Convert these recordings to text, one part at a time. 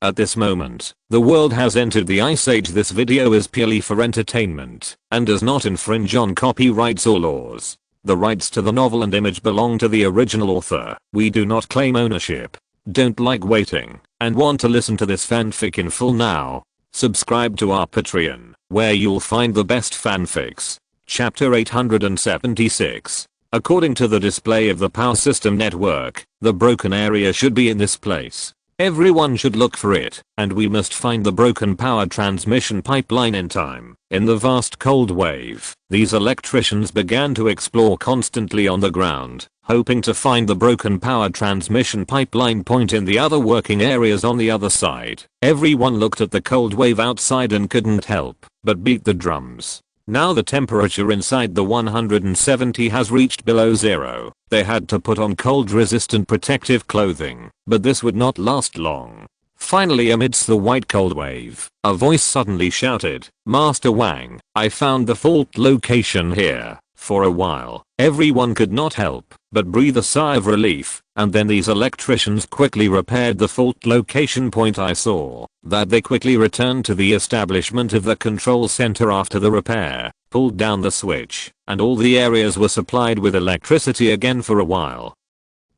At this moment, the world has entered the Ice Age. This video is purely for entertainment and does not infringe on copyrights or laws. The rights to the novel and image belong to the original author. We do not claim ownership. Don't like waiting and want to listen to this fanfic in full now? Subscribe to our Patreon, where you'll find the best fanfics. Chapter 876. According to the display of the power system network, the broken area should be in this place. Everyone should look for it, and we must find the broken power transmission pipeline in time. In the vast cold wave, these electricians began to explore constantly on the ground, hoping to find the broken power transmission pipeline point in the other working areas on the other side. Everyone looked at the cold wave outside and couldn't help but beat the drums. Now the temperature inside the 170 has reached below zero. They had to put on cold resistant protective clothing, but this would not last long. Finally, amidst the white cold wave, a voice suddenly shouted, "Master Wang, I found the fault location here." For a while, everyone could not help but breathe a sigh of relief, and then these electricians quickly repaired the fault location point. I saw that they quickly returned to the establishment of the control center after the repair, pulled down the switch, and all the areas were supplied with electricity again for a while.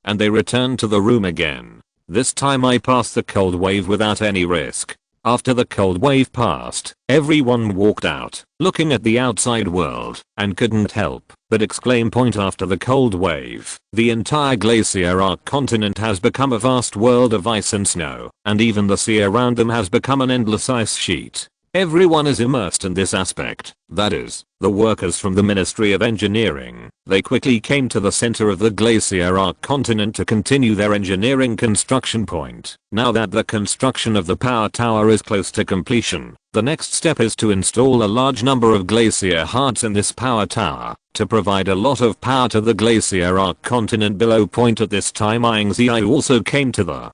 And they returned to the room again. This time I passed the cold wave without any risk. After the cold wave passed, everyone walked out, looking at the outside world, and couldn't help but exclaim. Point after the cold wave, the entire glacier arc continent has become a vast world of ice and snow, and even the sea around them has become an endless ice sheet. Everyone is immersed in this aspect, that is, the workers from the Ministry of Engineering. They quickly came to the center of the glacier arc continent to continue their engineering construction point. Now that the construction of the power tower is close to completion, the next step is to install a large number of glacier hearts in this power tower to provide a lot of power to the glacier arc continent below. Point at this time Ying Ziyue also came to the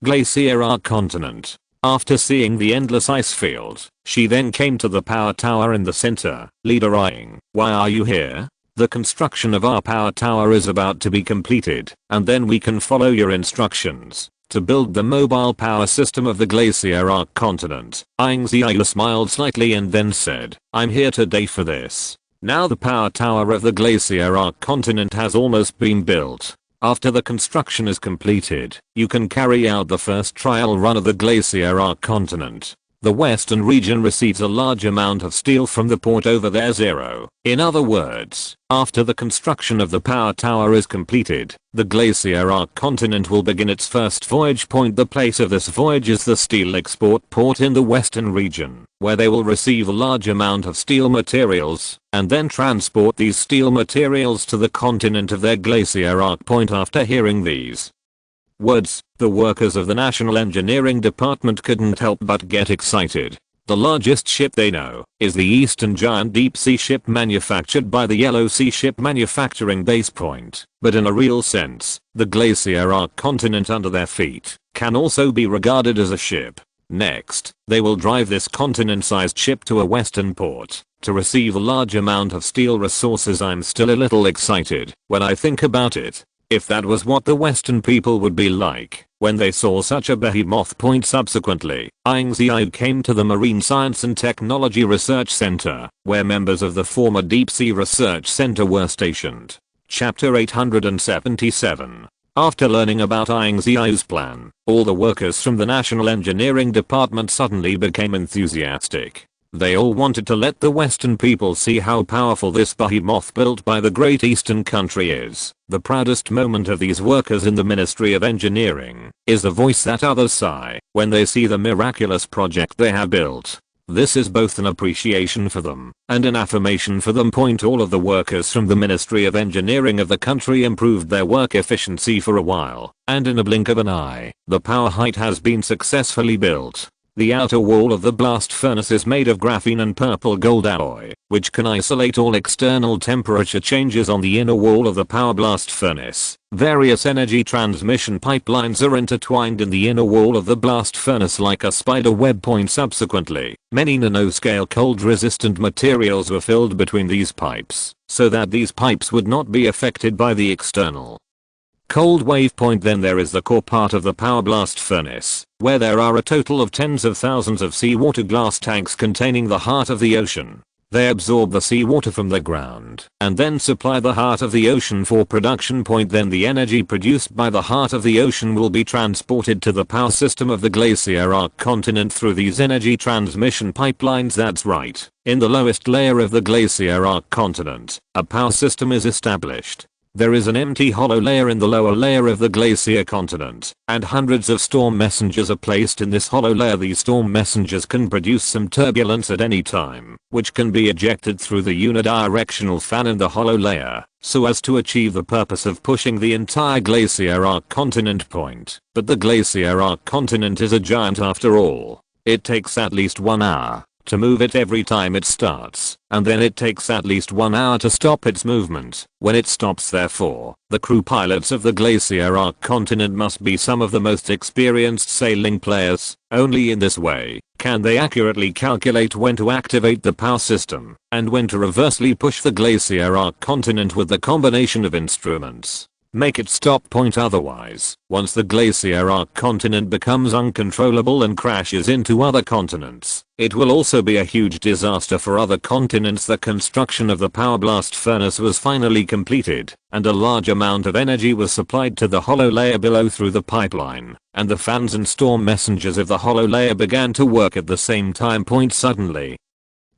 glacier arc continent. After seeing the endless ice field, she then came to the power tower in the center. Leader Ying, why are you here? The construction of our power tower is about to be completed, and then we can follow your instructions to build the mobile power system of the glacier arc continent. Ying Ziyue smiled slightly and then said, I'm here today for this. Now the power tower of the glacier arc continent has almost been built. After the construction is completed, you can carry out the first trial run of the glacier arc continent. The western region receives a large amount of steel from the port over there. Zero. In other words, after the construction of the power tower is completed, the glacier arc continent will begin its first voyage. Point the place of this voyage is the steel export port in the western region, where they will receive a large amount of steel materials, and then transport these steel materials to the continent of their glacier arc. Point after hearing these words, the workers of the National Engineering Department couldn't help but get excited. The largest ship they know is the Eastern Giant Deep Sea Ship manufactured by the Yellow Sea Ship Manufacturing Base. Point. But in a real sense, the glacier arc continent under their feet can also be regarded as a ship. Next, they will drive this continent-sized ship to a western port to receive a large amount of steel resources. I'm still a little excited when I think about it. If that was what the Western people would be like when they saw such a behemoth. Point subsequently, Ying Ziyue came to the Marine Science and Technology Research Center, where members of the former Deep Sea Research Center were stationed. Chapter 877. After learning about Ying Ziyue's plan, all the workers from the National Engineering Department suddenly became enthusiastic. They all wanted to let the Western people see how powerful this behemoth built by the Great Eastern Country is. The proudest moment of these workers in the Ministry of Engineering is the voice that others sigh when they see the miraculous project they have built. This is both an appreciation for them and an affirmation for them. Point all of the workers from the Ministry of Engineering of the country improved their work efficiency for a while, and in a blink of an eye, the power height has been successfully built. The outer wall of the blast furnace is made of graphene and purple gold alloy, which can isolate all external temperature changes on the inner wall of the power blast furnace. Various energy transmission pipelines are intertwined in the inner wall of the blast furnace like a spider web. Subsequently, many nanoscale cold resistant materials were filled between these pipes, so that these pipes would not be affected by the external Cold wave point. Then there is the core part of the power blast furnace, where there are a total of tens of thousands of seawater glass tanks containing the heart of the ocean. They absorb the seawater from the ground and then supply the heart of the ocean for production point. Then the energy produced by the heart of the ocean will be transported to the power system of the glacier arc continent through these energy transmission pipelines. That's right. In the lowest layer of the glacier arc continent, a power system is established. There is an empty hollow layer in the lower layer of the glacier continent, and hundreds of storm messengers are placed in this hollow layer. These storm messengers can produce some turbulence at any time, which can be ejected through the unidirectional fan in the hollow layer, so as to achieve the purpose of pushing the entire glacier arc continent point. But the glacier arc continent is a giant after all. It takes at least 1 hour to move it every time it starts, and then it takes at least 1 hour to stop its movement when it stops. Therefore, the crew pilots of the glacier arc continent must be some of the most experienced sailing players. Only in this way can they accurately calculate when to activate the power system and when to reversely push the glacier arc continent with the combination of instruments. Make it stop point. Otherwise, once the glacier arc continent becomes uncontrollable and crashes into other continents, it will also be a huge disaster for other continents. The construction of the power blast furnace was finally completed, and a large amount of energy was supplied to the hollow layer below through the pipeline, and the fans and storm messengers of the hollow layer began to work at the same time. Suddenly,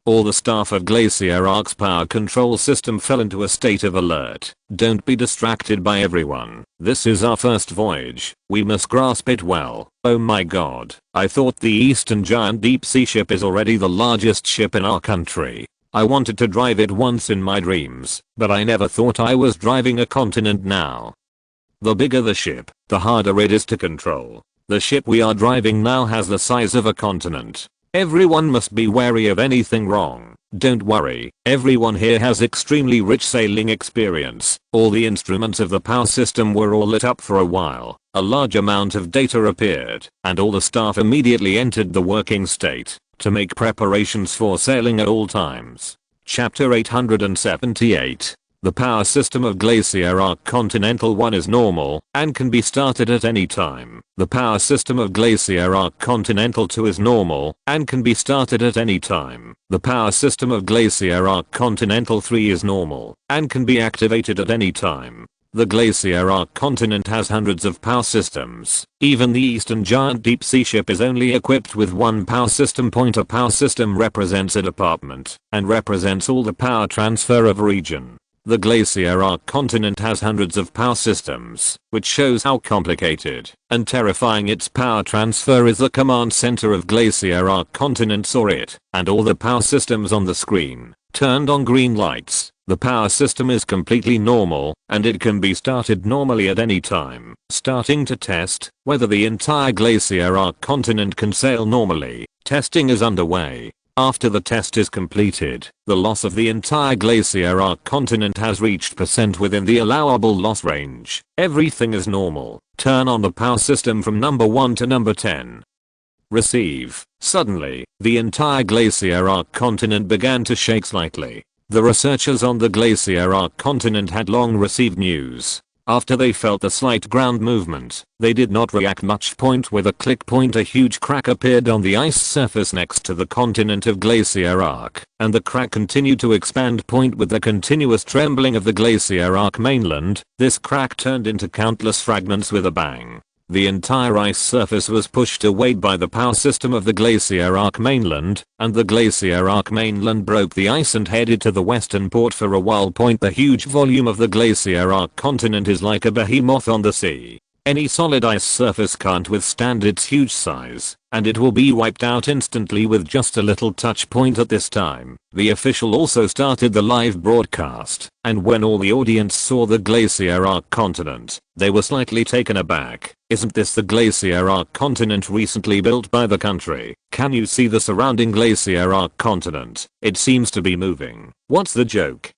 all the staff of Glacier Arc's power control system fell into a state of alert. Don't be distracted by everyone. This is our first voyage. We must grasp it well. Oh my god. I thought the Eastern Giant deep sea ship is already the largest ship in our country. I wanted to drive it once in my dreams, but I never thought I was driving a continent now. The bigger the ship, the harder it is to control. The ship we are driving now has the size of a continent. Everyone must be wary of anything wrong. Don't worry, everyone here has extremely rich sailing experience. All the instruments of the power system were all lit up for a while. A large amount of data appeared, and all the staff immediately entered the working state to make preparations for sailing at all times. Chapter 878. The power system of Glacier Arc Continental 1 is normal and can be started at any time. The power system of Glacier Arc Continental 2 is normal and can be started at any time. The power system of Glacier Arc Continental 3 is normal and can be activated at any time. The Glacier Arc continent has hundreds of power systems. Even the Eastern Giant deep sea ship is only equipped with one power system point. A power system represents a department and represents all the power transfer of a region. The Glacier Arc continent has hundreds of power systems, which shows how complicated and terrifying its power transfer is. The command center of Glacier Arc continent saw it, and all the power systems on the screen turned on green lights. The power system is completely normal, and it can be started normally at any time. Starting to test whether the entire Glacier Arc continent can sail normally. Testing is underway. After the test is completed, the loss of the entire Glacier Arc continent has reached % within the allowable loss range. Everything is normal. Turn on the power system from number 1 to number 10. Receive. Suddenly, the entire Glacier Arc continent began to shake slightly. The researchers on the Glacier Arc continent had long received news. After they felt the slight ground movement, they did not react much. With a click, a huge crack appeared on the ice surface next to the continent of Glacier Arc, and the crack continued to expand. With the continuous trembling of the Glacier Arc mainland, this crack turned into countless fragments with a bang. The entire ice surface was pushed away by the power system of the Glacier Arc mainland, and the Glacier Arc mainland broke the ice and headed to the western port for a while. The huge volume of the Glacier Arc continent is like a behemoth on the sea. Any solid ice surface can't withstand its huge size, and it will be wiped out instantly with just a little touch. At this time, the official also started the live broadcast, and when all the audience saw the Glacier Arc continent, they were slightly taken aback. Isn't this the Glacier Arc continent recently built by the country? Can you see the surrounding Glacier Arc continent? It seems to be moving. What's the joke?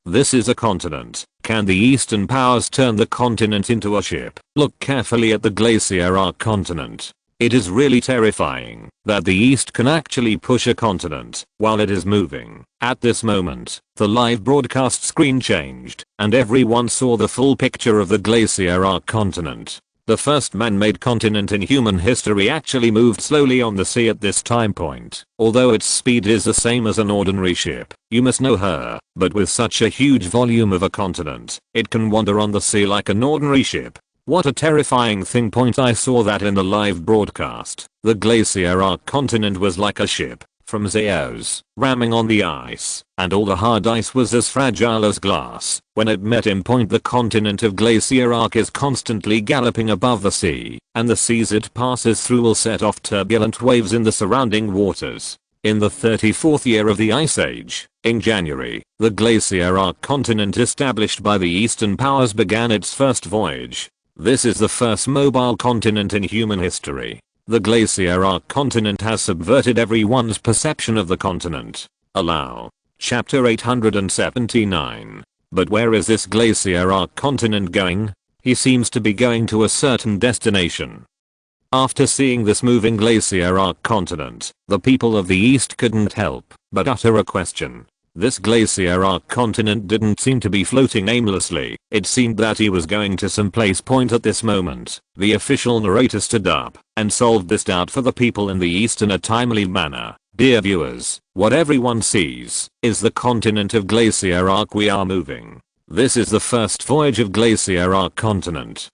This is a continent. Can the Eastern powers turn the continent into a ship? Look carefully at the Glacier Arc continent. It is really terrifying that the East can actually push a continent while it is moving. At this moment, the live broadcast screen changed and everyone saw the full picture of the Glacier Arc continent. The first man-made continent in human history actually moved slowly on the sea at this time point. Although its speed is the same as an ordinary ship, you must know her, but with such a huge volume of a continent, it can wander on the sea like an ordinary ship. What a terrifying thing. I saw that in the live broadcast. The Glacier Arc continent was like a ship from Zeus, ramming on the ice, and all the hard ice was as fragile as glass. When it met in point, the continent of Glacier Arc is constantly galloping above the sea, and the seas it passes through will set off turbulent waves in the surrounding waters. In the 34th year of the Ice Age, in January, the Glacier Arc continent established by the Eastern powers began its first voyage. This is the first mobile continent in human history. The Glacier Arc continent has subverted everyone's perception of the continent. Allow. Chapter 879. But where is this Glacier Arc continent going? He seems to be going to a certain destination. After seeing this moving Glacier Arc continent, the people of the East couldn't help but utter a question. This Glacier Arc continent didn't seem to be floating aimlessly. It seemed that he was going to some place point at this moment. The official narrator stood up and solved this doubt for the people in the East in a timely manner. Dear viewers, what everyone sees is the continent of Glacier Arc we are moving. This is the first voyage of Glacier Arc continent.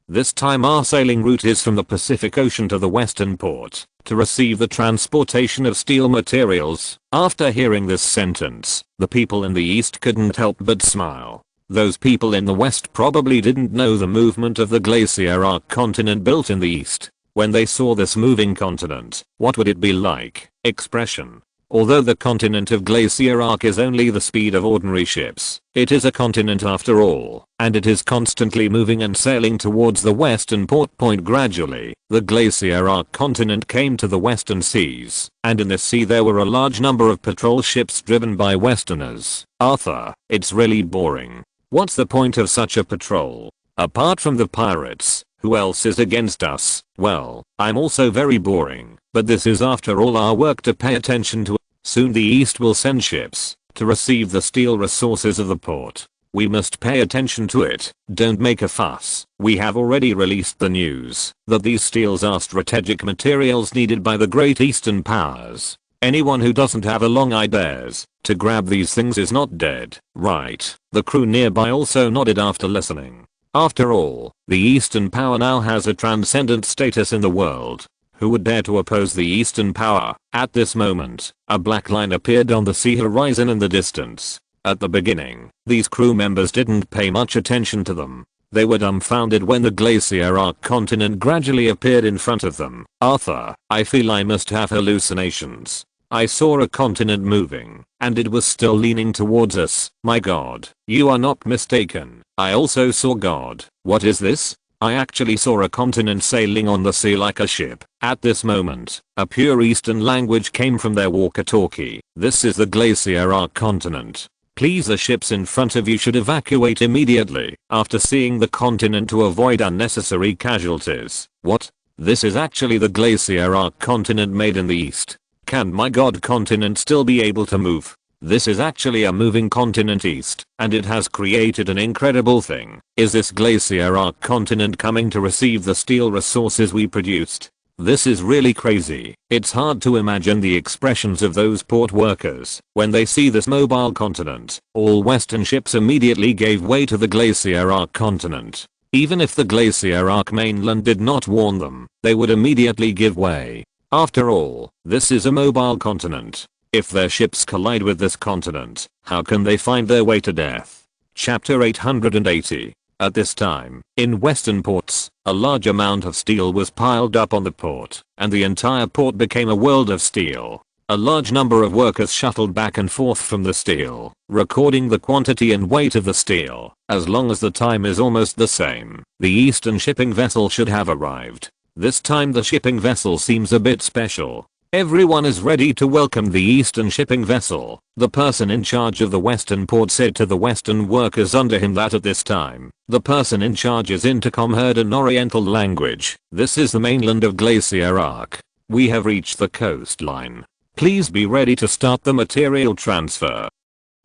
This time our sailing route is from the Pacific Ocean to the western port to receive the transportation of steel materials. After hearing this sentence, the people in the East couldn't help but smile. Those people in the West probably didn't know the movement of the Glacier Arc continent built in the East. When they saw this moving continent, what would it be like? Expression. Although the continent of Glacier Arc is only the speed of ordinary ships, it is a continent after all, and it is constantly moving and sailing towards the western port point. Gradually, the Glacier Arc continent came to the western seas, and in this sea there were a large number of patrol ships driven by westerners. Arthur, it's really boring. What's the point of such a patrol? Apart from the pirates, who else is against us? Well, I'm also very boring, but this is after all our work to pay attention to. Soon the East will send ships to receive the steel resources of the port. We must pay attention to it. Don't make a fuss. We have already released the news that these steels are strategic materials needed by the great Eastern powers. Anyone who doesn't have a long eye dares to grab these things is not dead, right? The crew nearby also nodded after listening. After all, the Eastern power now has a transcendent status in the world. Who would dare to oppose the Eastern power? At this moment, a black line appeared on the sea horizon in the distance. At the beginning, these crew members didn't pay much attention to them. They were dumbfounded when the Glacier Arc continent gradually appeared in front of them. Arthur, I feel I must have hallucinations. I saw a continent moving, and it was still leaning towards us. My God, you are not mistaken. I also saw God. What is this? I actually saw a continent sailing on the sea like a ship. At this moment, a pure Eastern language came from their walkie-talkie. This is the Glacier Arc continent. Please, the ships in front of you should evacuate immediately after seeing the continent to avoid unnecessary casualties. What? This is actually the Glacier Arc continent made in the East. Can my God continent still be able to move? This is actually a moving continent East, and it has created an incredible thing. Is this Glacier Arc continent coming to receive the steel resources we produced? This is really crazy. It's hard to imagine the expressions of those port workers when they see this mobile continent. All Western ships immediately gave way to the Glacier Arc continent. Even if the Glacier Arc mainland did not warn them, they would immediately give way. After all, this is a mobile continent. If their ships collide with this continent, how can they find their way to death? Chapter 880. At this time, in western ports, a large amount of steel was piled up on the port, and the entire port became a world of steel. A large number of workers shuttled back and forth from the steel, recording the quantity and weight of the steel. As long as the time is almost the same, the Eastern shipping vessel should have arrived. This time the shipping vessel seems a bit special. Everyone is ready to welcome the Eastern shipping vessel. The person in charge of the Western port said to the Western workers under him that at this time, the person in charge's intercom heard an Oriental language. This is the mainland of Glacier Arc. We have reached the coastline. Please be ready to start the material transfer.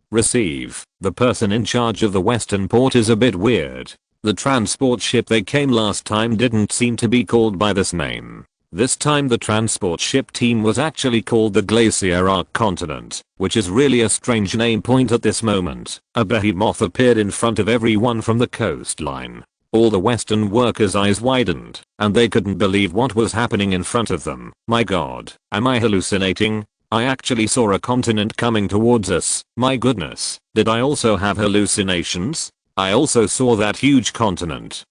Receive. The person in charge of the Western port is a bit weird. The transport ship they came last time didn't seem to be called by this name. This time the transport ship team was actually called the Glacier Arc Continent, which is really a strange name point at this moment. A behemoth appeared in front of everyone from the coastline. All the Western workers' eyes widened, and they couldn't believe what was happening in front of them. My god, am I hallucinating? I actually saw a continent coming towards us. My goodness, did I also have hallucinations? I also saw that huge continent.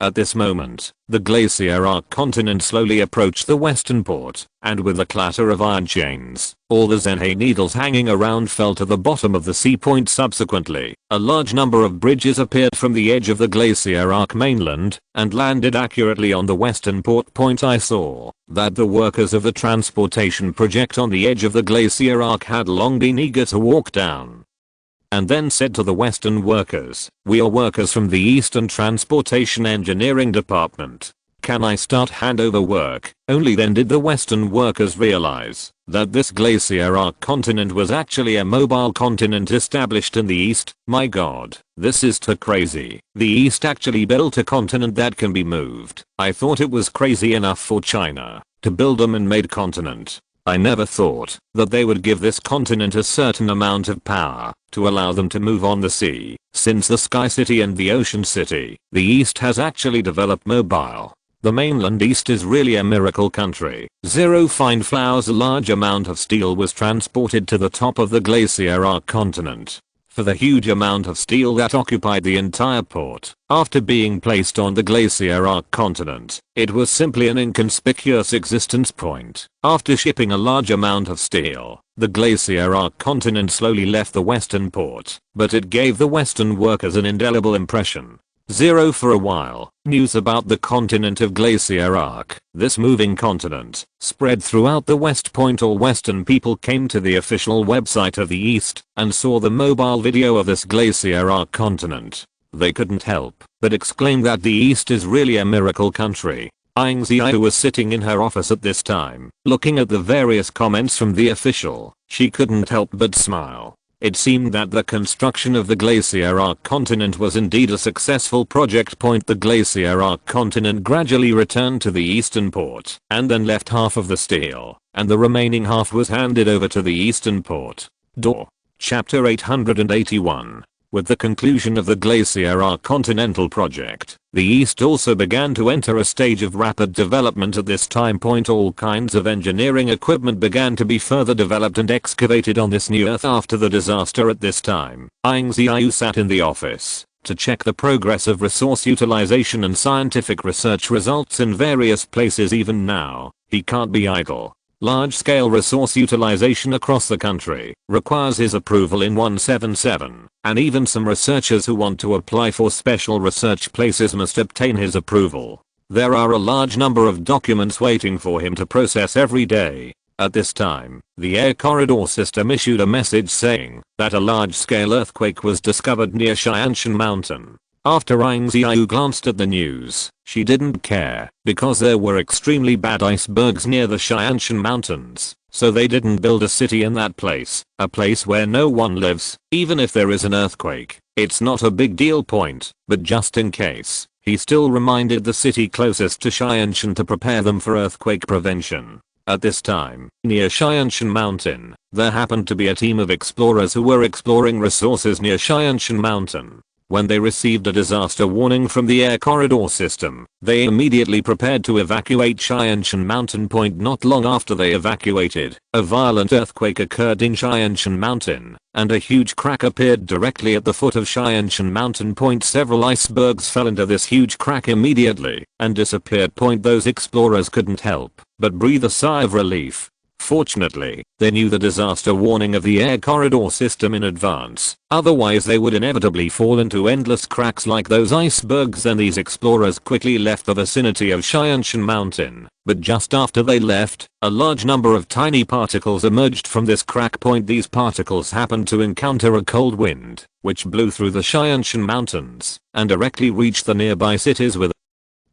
At this moment, the Glacier Arc Continent slowly approached the western port, and with a clatter of iron chains, all the Xihai needles hanging around fell to the bottom of the sea point. Subsequently, a large number of bridges appeared from the edge of the Glacier Arc mainland, and landed accurately on the western port point. I saw that the workers of the transportation project on the edge of the Glacier Arc had long been eager to walk down. And then said to the Western workers, "We are workers from the Eastern Transportation Engineering Department. Can I start handover work?" Only then did the Western workers realize that this Glacier Arc continent was actually a mobile continent established in the East. My god, this is too crazy. The East actually built a continent that can be moved. I thought it was crazy enough for China to build a man-made continent. I never thought that they would give this continent a certain amount of power to allow them to move on the sea. Since the Sky City and the Ocean City, the East has actually developed mobile. The mainland East is really a miracle country. Zero fine flowers. A large amount of steel was transported to the top of the Glacier Arc continent. For the huge amount of steel that occupied the entire port, after being placed on the Glacier Arc continent, it was simply an inconspicuous existence point. After shipping a large amount of steel, the Glacier Arc continent slowly left the western port, but it gave the western workers an indelible impression. Zero for a while. News about the continent of Glacier Arc, this moving continent, spread throughout the West Point. All Western people came to the official website of the East and saw the mobile video of this Glacier Arc continent. They couldn't help but exclaim that the East is really a miracle country. Ying Ziyue was sitting in her office at this time, looking at the various comments from the official. She couldn't help but smile. It seemed that the construction of the Glacier Arc continent was indeed a successful project. The Glacier Arc continent gradually returned to the eastern port and then left half of the steel, and the remaining half was handed over to the eastern port. Chapter 881. With the conclusion of the Glacier Arc continental project, the East also began to enter a stage of rapid development. At this time point, all kinds of engineering equipment began to be further developed and excavated on this new Earth after the disaster. At this time, Ying Ziyue sat in the office to check the progress of resource utilization and scientific research results in various places. Even now, he can't be idle. Large-scale resource utilization across the country requires his approval in 177, and even some researchers who want to apply for special research places must obtain his approval. There are a large number of documents waiting for him to process every day. At this time, the air corridor system issued a message saying that a large-scale earthquake was discovered near Xianshan Mountain. After Ying Ziyue glanced at the news, she didn't care, because there were extremely bad icebergs near the Xianshan Mountains, so they didn't build a city in that place, a place where no one lives. Even if there is an earthquake, it's not a big deal. But just in case, he still reminded the city closest to Xianshan to prepare them for earthquake prevention. At this time, near Xianshan Mountain, there happened to be a team of explorers who were exploring resources near Xianshan Mountain. When they received a disaster warning from the air corridor system, they immediately prepared to evacuate Xianshan Mountain. Not long after they evacuated, a violent earthquake occurred in Xianshan Mountain, and a huge crack appeared directly at the foot of Xianshan Mountain. Several icebergs fell into this huge crack immediately and disappeared. Those explorers couldn't help but breathe a sigh of relief. Fortunately, they knew the disaster warning of the air corridor system in advance, otherwise they would inevitably fall into endless cracks like those icebergs, and these explorers quickly left the vicinity of Xianshan Mountain. But just after they left, a large number of tiny particles emerged from this crack point. These particles happened to encounter a cold wind, which blew through the Xianshan Mountains and directly reached the nearby cities with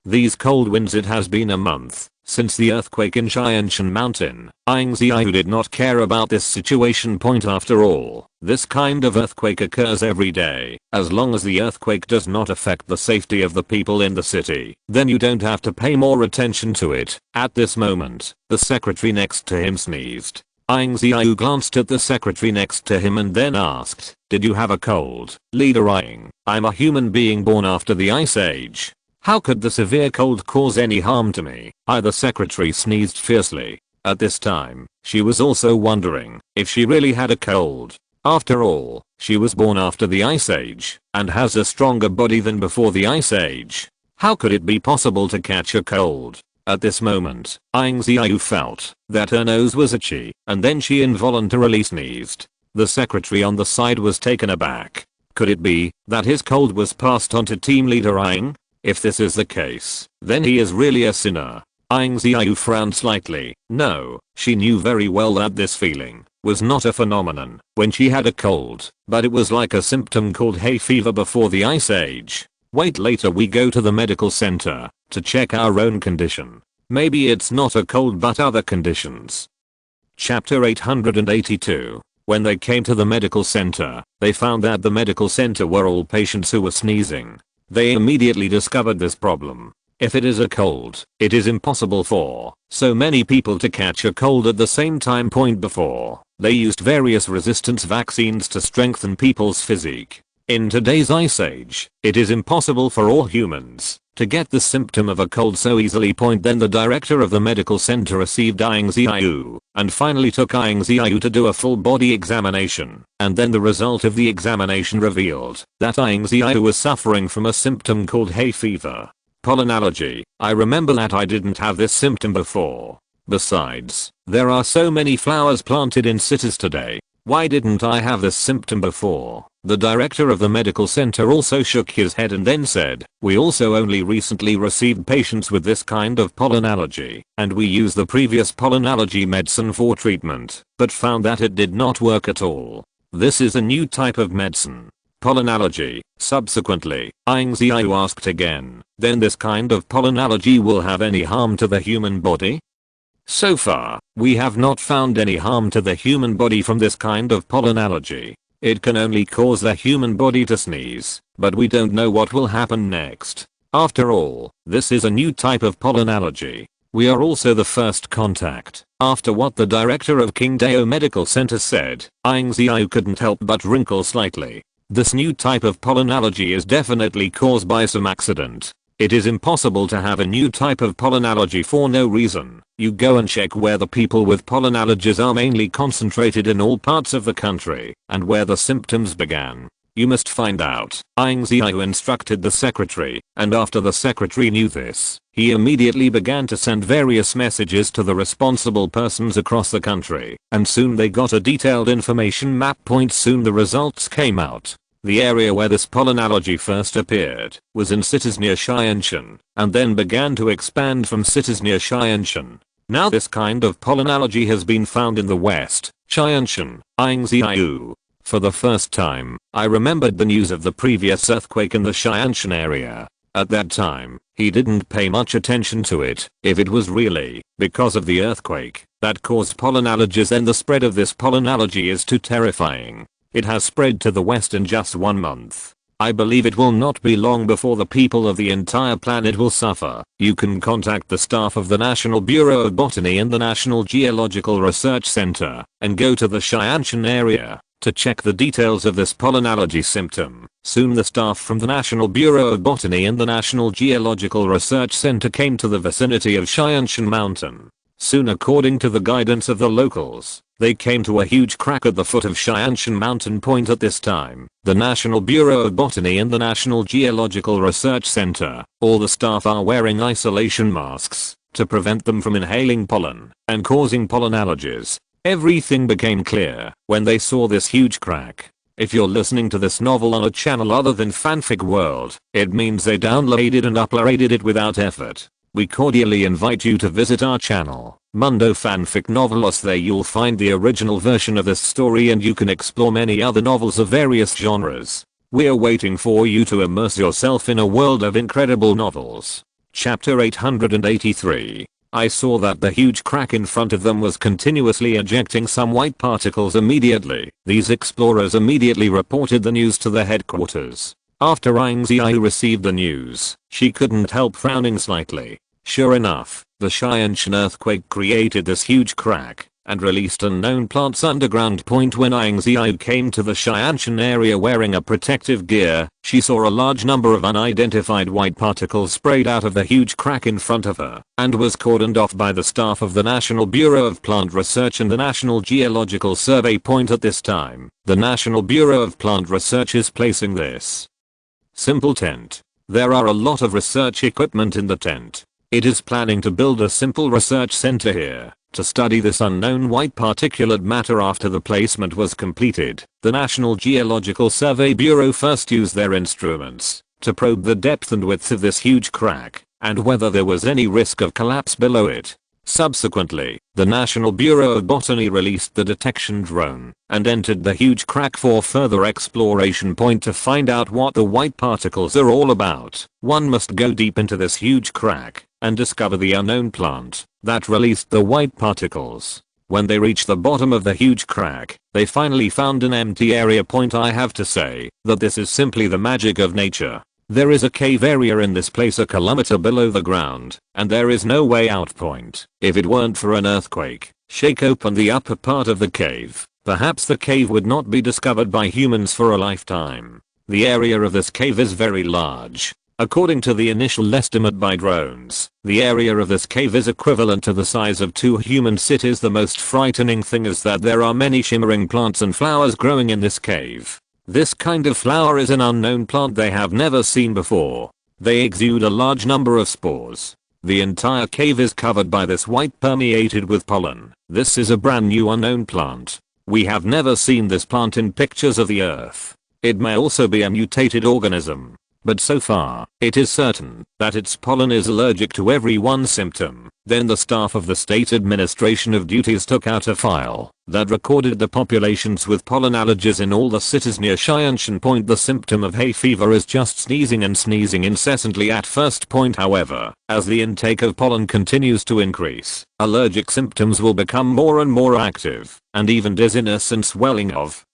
these cold winds. It has been a month since the earthquake in Xianshan Mountain. Ying Ziyue did not care about this situation. After all, this kind of earthquake occurs every day. As long as the earthquake does not affect the safety of the people in the city, then you don't have to pay more attention to it. At this moment, the secretary next to him sneezed. Ying Ziyue glanced at the secretary next to him and then asked, "Did you have a cold, Leader Ying? I'm a human being born after the Ice Age. How could the severe cold cause any harm to me?" The secretary sneezed fiercely. At this time, she was also wondering if she really had a cold. After all, she was born after the Ice Age and has a stronger body than before the Ice Age. How could it be possible to catch a cold? At this moment, Ying Ziyue felt that her nose was itchy, and then she involuntarily sneezed. The secretary on the side was taken aback. Could it be that his cold was passed on to Team Leader Ying? If this is the case, then he is really a sinner. Ying Ziyue frowned slightly. No, she knew very well that this feeling was not a phenomenon when she had a cold, but it was like a symptom called hay fever before the Ice Age. Wait, later we go to the medical center to check our own condition. Maybe it's not a cold but other conditions. Chapter 882. When they came to the medical center, they found that the medical center were all patients who were sneezing. They immediately discovered this problem. If it is a cold, it is impossible for so many people to catch a cold at the same time. Before, they used various resistance vaccines to strengthen people's physique. In today's Ice Age, it is impossible for all humans to get the symptom of a cold so easily. Then the director of the medical center received Ying Ziyue and finally took Ying Ziyue to do a full body examination, and then the result of the examination revealed that Ying Ziyue was suffering from a symptom called hay fever. Pollen allergy. I remember that I didn't have this symptom before. Besides, there are so many flowers planted in cities today. Why didn't I have this symptom before? The director of the medical center also shook his head and then said, "We also only recently received patients with this kind of pollen allergy, and we used the previous pollen allergy medicine for treatment, but found that it did not work at all. This is a new type of medicine. Pollen allergy." Subsequently, Ying Ziyue asked again, "Then this kind of pollen allergy will have any harm to the human body?" So far, we have not found any harm to the human body from this kind of pollen allergy. It can only cause the human body to sneeze, but we don't know what will happen next. After all, this is a new type of pollen allergy. We are also the first contact. After what the director of Qingdao Medical Center said, Ying Ziyue couldn't help but wrinkle slightly. This new type of pollen allergy is definitely caused by some accident. It is impossible to have a new type of pollen allergy for no reason. You go and check where the people with pollen allergies are mainly concentrated in all parts of the country, and where the symptoms began. You must find out. Ying Ziyue instructed the secretary, and after the secretary knew this, he immediately began to send various messages to the responsible persons across the country, and soon they got a detailed information map. Soon the results came out. The area where this pollen allergy first appeared was in cities near Xianshan, and then began to expand from cities near Xianshan. Now this kind of pollen allergy has been found in the west, Xianshan. Ying Ziyue. For the first time, I remembered the news of the previous earthquake in the Xianshan area. At that time, he didn't pay much attention to it. If it was really because of the earthquake that caused pollen allergies, then the spread of this pollen allergy is too terrifying. It has spread to the west in just 1 month. I believe it will not be long before the people of the entire planet will suffer. You can contact the staff of the National Bureau of Botany and the National Geological Research Center and go to the Xianshan area to check the details of this pollen allergy symptom. Soon the staff from the National Bureau of Botany and the National Geological Research Center came to the vicinity of Xianshan Mountain. Soon, according to the guidance of the locals, they came to a huge crack at the foot of Xianshan Mountain. At this time, the National Bureau of Botany and the National Geological Research Center, all the staff are wearing isolation masks to prevent them from inhaling pollen, and causing pollen allergies. Everything became clear when they saw this huge crack. If you're listening to this novel on a channel other than Fanfic World, it means they downloaded and uploaded it without effort. We cordially invite you to visit our channel, Mundo Fanfic Novelos. There you'll find the original version of this story and you can explore many other novels of various genres. We're waiting for you to immerse yourself in a world of incredible novels. Chapter 883. I saw that the huge crack in front of them was continuously ejecting some white particles immediately. These explorers immediately reported the news to the headquarters. After Ying Ziyue received the news, she couldn't help frowning slightly. Sure enough, the Xianshan earthquake created this huge crack and released unknown plants underground. When Ying Ziyue came to the Xianshan area wearing a protective gear, she saw a large number of unidentified white particles sprayed out of the huge crack in front of her, and was cordoned off by the staff of the National Bureau of Plant Research and the National Geological Survey. At this time, the National Bureau of Plant Research is placing this simple tent. There are a lot of research equipment in the tent. It is planning to build a simple research center here to study this unknown white particulate matter. After the placement was completed, the National Geological Survey Bureau first used their instruments to probe the depth and width of this huge crack and whether there was any risk of collapse below it. Subsequently, the National Bureau of Botany released the detection drone and entered the huge crack for further exploration. To find out what the white particles are all about, one must go deep into this huge crack and discover the unknown plant that released the white particles. When they reached the bottom of the huge crack, they finally found an empty area. I have to say that this is simply the magic of nature. There is a cave area in this place a kilometer below the ground, and there is no way out. If it weren't for an earthquake, shake open the upper part of the cave, perhaps the cave would not be discovered by humans for a lifetime. The area of this cave is very large. According to the initial estimate by drones, the area of this cave is equivalent to the size of 2 human cities. The most frightening thing is that there are many shimmering plants and flowers growing in this cave. This kind of flower is an unknown plant they have never seen before. They exude a large number of spores. The entire cave is covered by this white permeated with pollen. This is a brand new unknown plant. We have never seen this plant in pictures of the earth. It may also be a mutated organism, but so far, it is certain that its pollen is allergic to every one symptom. Then the staff of the State Administration of Duties took out a file that recorded the populations with pollen allergies in all the cities near Xianshan. The symptom of hay fever is just sneezing and sneezing incessantly at first. However, as the intake of pollen continues to increase, allergic symptoms will become more and more active, and even dizziness and swelling of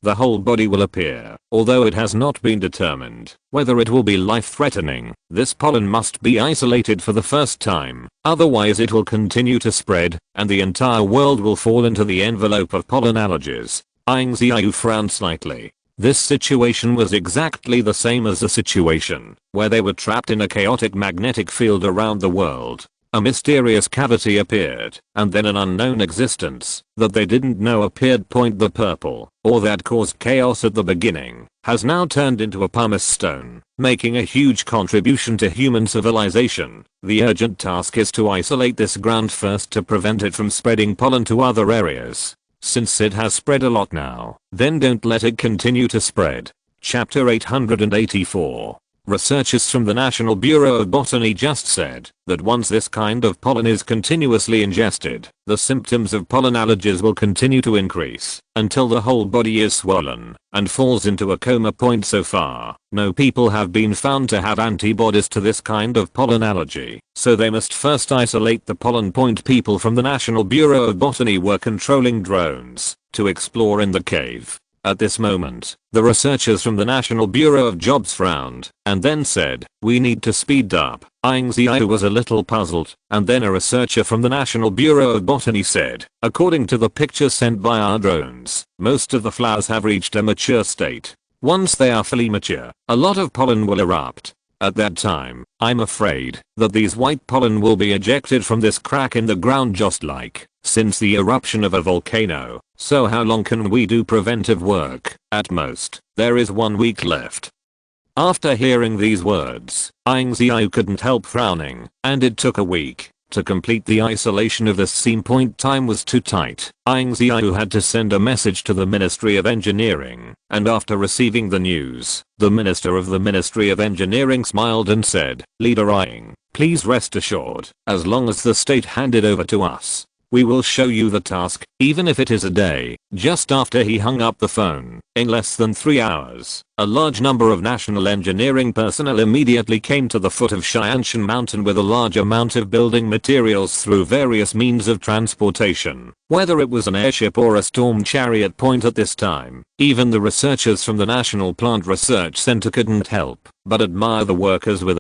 the whole body will appear. Although it has not been determined whether it will be life-threatening, this pollen must be isolated for the first time, otherwise it will continue to spread, and the entire world will fall into the envelope of pollen allergies. Ying Ziyue frowned slightly. This situation was exactly the same as the situation where they were trapped in a chaotic magnetic field around the world. A mysterious cavity appeared, and then an unknown existence that they didn't know appeared. The purple, or that caused chaos at the beginning, has now turned into a pumice stone, making a huge contribution to human civilization. The urgent task is to isolate this ground first to prevent it from spreading pollen to other areas. Since it has spread a lot now, then don't let it continue to spread. Chapter 884. Researchers from the National Bureau of Botany just said that once this kind of pollen is continuously ingested, the symptoms of pollen allergies will continue to increase until the whole body is swollen and falls into a coma. So far, no people have been found to have antibodies to this kind of pollen allergy, so they must first isolate the pollen. People from the National Bureau of Botany were controlling drones to explore in the cave. At this moment, the researchers from the National Bureau of Jobs frowned and then said, "We need to speed up." Ying Ziyue was a little puzzled, and then a researcher from the National Bureau of Botany said, "According to the pictures sent by our drones, most of the flowers have reached a mature state. Once they are fully mature, a lot of pollen will erupt. At that time, I'm afraid that these white pollen will be ejected from this crack in the ground just like since the eruption of a volcano. So how long can we do preventive work? At most, there is 1 week left." After hearing these words, Ying Ziyue couldn't help frowning, and it took a week To complete the isolation of this seam point, time was too tight. Ying Ziyue had to send a message to the Ministry of Engineering, and after receiving the news, the Minister of the Ministry of Engineering smiled and said, "Leader Ying, please rest assured, as long as the state handed over to us, we will show you the task, even if it is a day." Just after he hung up the phone, in less than 3 hours, a large number of national engineering personnel immediately came to the foot of Xianshan Mountain with a large amount of building materials through various means of transportation. Whether it was an airship or a storm chariot point at this time, even the researchers from the National Plant Research Center couldn't help but admire the workers with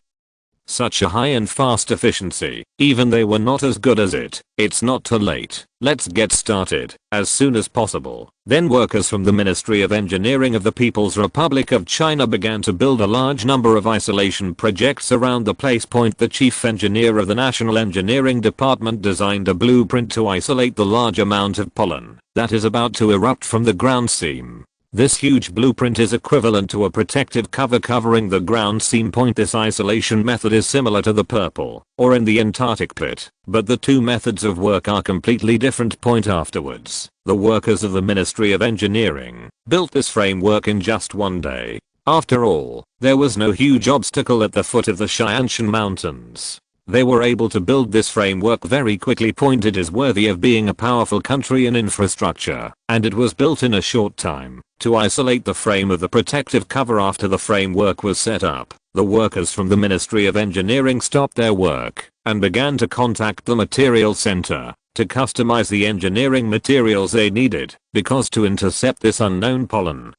such a high and fast efficiency. Even they were not as good as it. It's not too late. Let's get started as soon as possible. Then workers from the Ministry of Engineering of the People's Republic of China began to build a large number of isolation projects around the place point. The chief engineer of the National Engineering Department designed a blueprint to isolate the large amount of pollen that is about to erupt from the ground seam. This huge blueprint is equivalent to a protective cover covering the ground seam point. This isolation method is similar to the purple, or in the Antarctic pit, but the two methods of work are completely different. Point afterwards, the workers of the Ministry of Engineering built this framework in just one day. After all, there was no huge obstacle at the foot of the Xianshan Mountains. They were able to build this framework very quickly. Point it is worthy of being a powerful country in infrastructure, and it was built in a short time to isolate the frame of the protective cover. After the framework was set up, the workers from the Ministry of Engineering stopped their work and began to contact the material center to customize the engineering materials they needed, because to intercept this unknown pollen,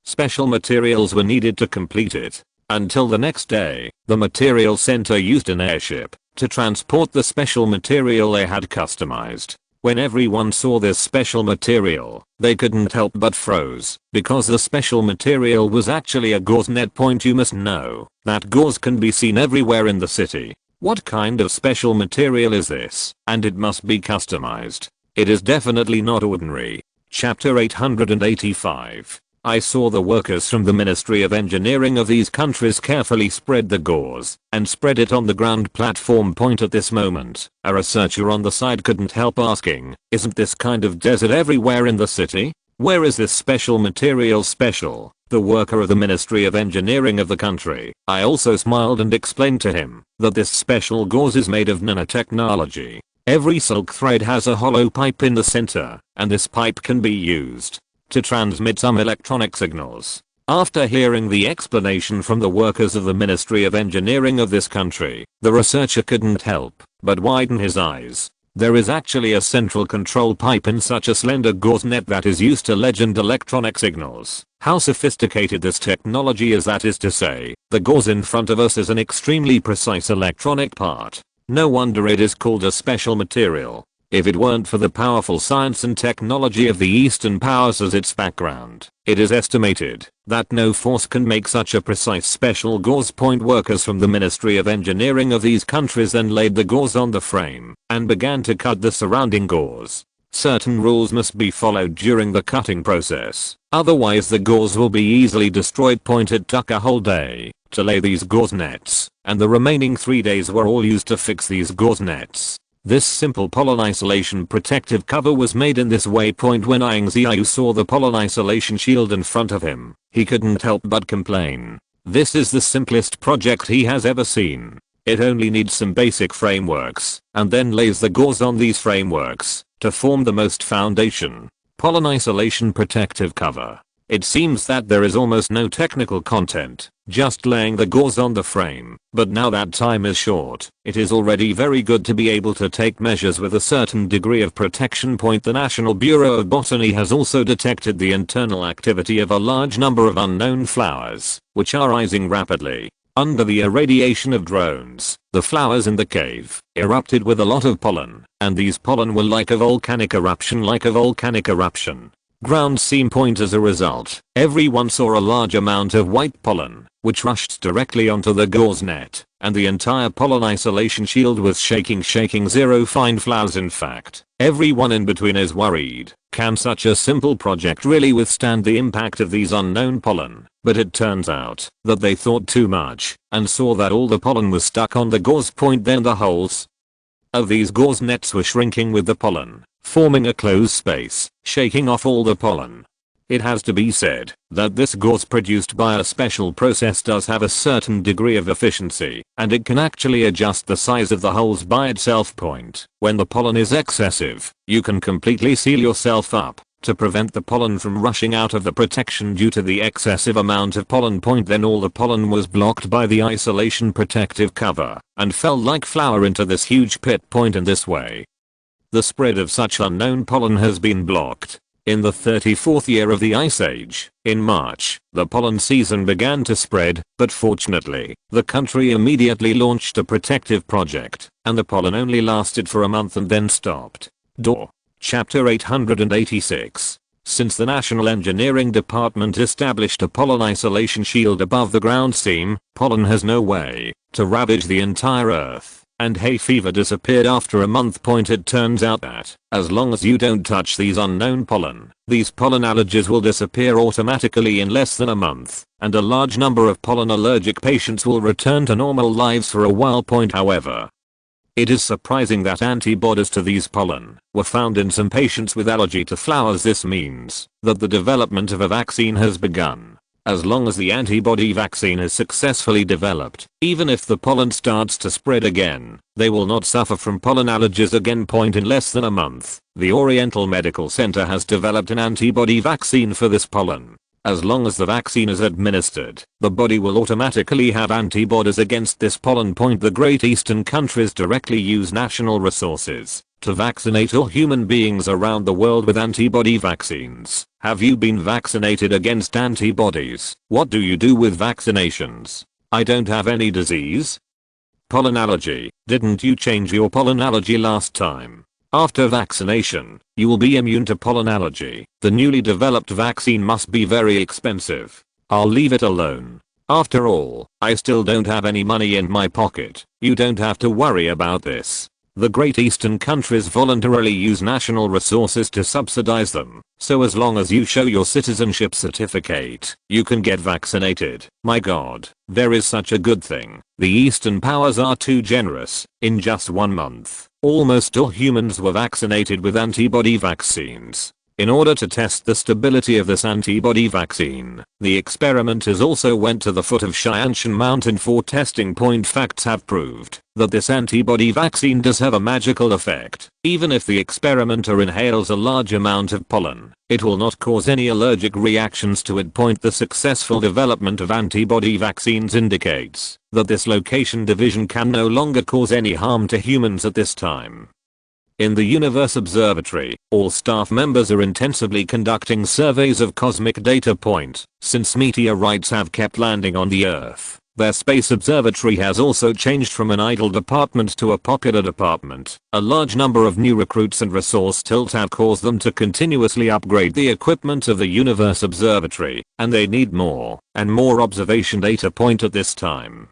special materials were needed to complete it. Until the next day, the material center used an airship to transport the special material they had customized. When everyone saw this special material, they couldn't help but froze, because the special material was actually a gauze net. Point you must know that gauze can be seen everywhere in the city. What kind of special material is this? And it must be customized. It is definitely not ordinary. Chapter 885. I saw the workers from the Ministry of Engineering of these countries carefully spread the gauze and spread it on the ground platform. Point at this moment, a researcher on the side couldn't help asking, isn't this kind of desert everywhere in the city? Where is this special material special? The worker of the Ministry of Engineering of the country. I also smiled and explained to him that this special gauze is made of nanotechnology. Every silk thread has a hollow pipe in the center, and this pipe can be used to transmit some electronic signals. After hearing the explanation from the workers of the Ministry of Engineering of this country, the researcher couldn't help but widen his eyes. There is actually a central control pipe in such a slender gauze net that is used to legend electronic signals. How sophisticated this technology is! That is to say, the gauze in front of us is an extremely precise electronic part. No wonder it is called a special material. If it weren't for the powerful science and technology of the Eastern powers as its background, it is estimated that no force can make such a precise special gauze. Point workers from the Ministry of Engineering of these countries then laid the gauze on the frame and began to cut the surrounding gauze. Certain rules must be followed during the cutting process, otherwise the gauze will be easily destroyed. Point it took a whole day to lay these gauze nets, and the remaining 3 days were all used to fix these gauze nets. This simple pollen isolation protective cover was made in this way. Point when Ying Ziyue saw the pollen isolation shield in front of him, he couldn't help but complain. This is the simplest project he has ever seen. It only needs some basic frameworks, and then lays the gauze on these frameworks to form the most foundation. Pollen isolation protective cover. It seems that there is almost no technical content, just laying the gauze on the frame, but now that time is short, it is already very good to be able to take measures with a certain degree of protection. Point the National Bureau of Botany has also detected the internal activity of a large number of unknown flowers, which are rising rapidly. Under the irradiation of drones, the flowers in the cave erupted with a lot of pollen, and these pollen were like a volcanic eruption. Ground seam. Point as a result, everyone saw a large amount of white pollen, which rushed directly onto the gauze net, and the entire pollen isolation shield was shaking. Zero fine flowers. In fact, everyone in between is worried, can such a simple project really withstand the impact of these unknown pollen? But it turns out that they thought too much and saw that all the pollen was stuck on the gauze. Point then the holes of these gauze nets were shrinking with the pollen, forming a closed space, shaking off all the pollen. It has to be said that this gauze produced by a special process does have a certain degree of efficiency, and it can actually adjust the size of the holes by itself. When the pollen is excessive, you can completely seal yourself up to prevent the pollen from rushing out of the protection due to the excessive amount of pollen. Then all the pollen was blocked by the isolation protective cover and fell like flour into this huge pit. In this way, the spread of such unknown pollen has been blocked. In the 34th year of the Ice Age, in March, the pollen season began to spread, but fortunately, the country immediately launched a protective project, and the pollen only lasted for a month and then stopped. Chapter 886. Since the National Engineering Department established a pollen isolation shield above the ground seam, pollen has no way to ravage the entire Earth, and hay fever disappeared after a month. It turns out that, as long as you don't touch these unknown pollen, these pollen allergies will disappear automatically in less than a month, and a large number of pollen allergic patients will return to normal lives for a while. However, it is surprising that antibodies to these pollen were found in some patients with allergy to flowers. This means that the development of a vaccine has begun. As long as the antibody vaccine is successfully developed, even if the pollen starts to spread again, they will not suffer from pollen allergies again. In less than a month, the Oriental Medical Center has developed an antibody vaccine for this pollen. As long as the vaccine is administered, the body will automatically have antibodies against this pollen. The Great Eastern countries directly use national resources to vaccinate all human beings around the world with antibody vaccines. Have you been vaccinated against antibodies? What do you do with vaccinations? I don't have any disease. Pollen allergy. Didn't you change your pollen allergy last time? After vaccination, you will be immune to pollen allergy. The newly developed vaccine must be very expensive. I'll leave it alone. After all, I still don't have any money in my pocket. You don't have to worry about this. The Great Eastern countries voluntarily use national resources to subsidize them, so as long as you show your citizenship certificate, you can get vaccinated. My god, there is such a good thing. The Eastern powers are too generous. In just 1 month, almost all humans were vaccinated with antibody vaccines. In order to test the stability of this antibody vaccine, the experimenters also went to the foot of Xianshan Mountain for testing. Facts have proved that this antibody vaccine does have a magical effect. Even if the experimenter inhales a large amount of pollen, it will not cause any allergic reactions to it. The successful development of antibody vaccines indicates that this location division can no longer cause any harm to humans at this time. In the Universe Observatory, all staff members are intensively conducting surveys of cosmic data. Since meteorites have kept landing on the Earth, their space observatory has also changed from an idle department to a popular department. A large number of new recruits and resource tilt have caused them to continuously upgrade the equipment of the Universe Observatory, and they need more and more observation data. At this time,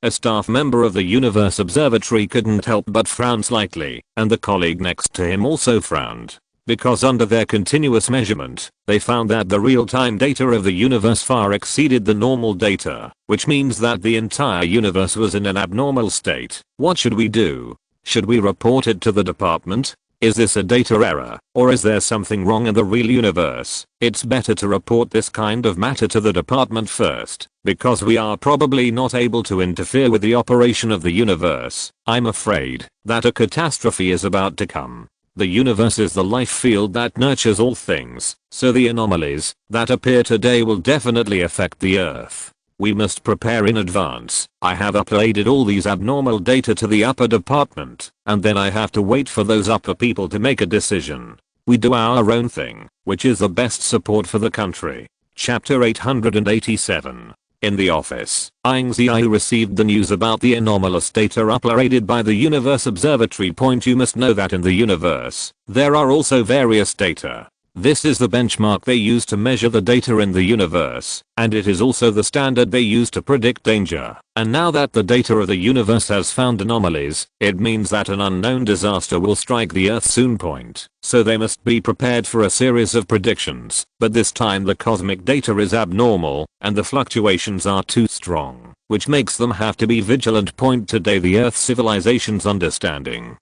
a staff member of the Universe Observatory couldn't help but frown slightly, and the colleague next to him also frowned, because under their continuous measurement, they found that the real-time data of the universe far exceeded the normal data, which means that the entire universe was in an abnormal state. What should we do? Should we report it to the department? Is this a data error, or is there something wrong in the real universe? It's better to report this kind of matter to the department first, because we are probably not able to interfere with the operation of the universe. I'm afraid that a catastrophe is about to come. The universe is the life field that nurtures all things, so the anomalies that appear today will definitely affect the Earth. We must prepare in advance. I have uploaded all these abnormal data to the upper department, and then I have to wait for those upper people to make a decision. We do our own thing, which is the best support for the country. Chapter 887. In the office, Ying Ziyue received the news about the anomalous data uploaded by the Universe Observatory. You must know that in the universe, there are also various data. This is the benchmark they use to measure the data in the universe, and it is also the standard they use to predict danger. And now that the data of the universe has found anomalies, it means that an unknown disaster will strike the Earth soon. So they must be prepared for a series of predictions, but this time the cosmic data is abnormal, and the fluctuations are too strong, which makes them have to be vigilant. Today the Earth civilization's understanding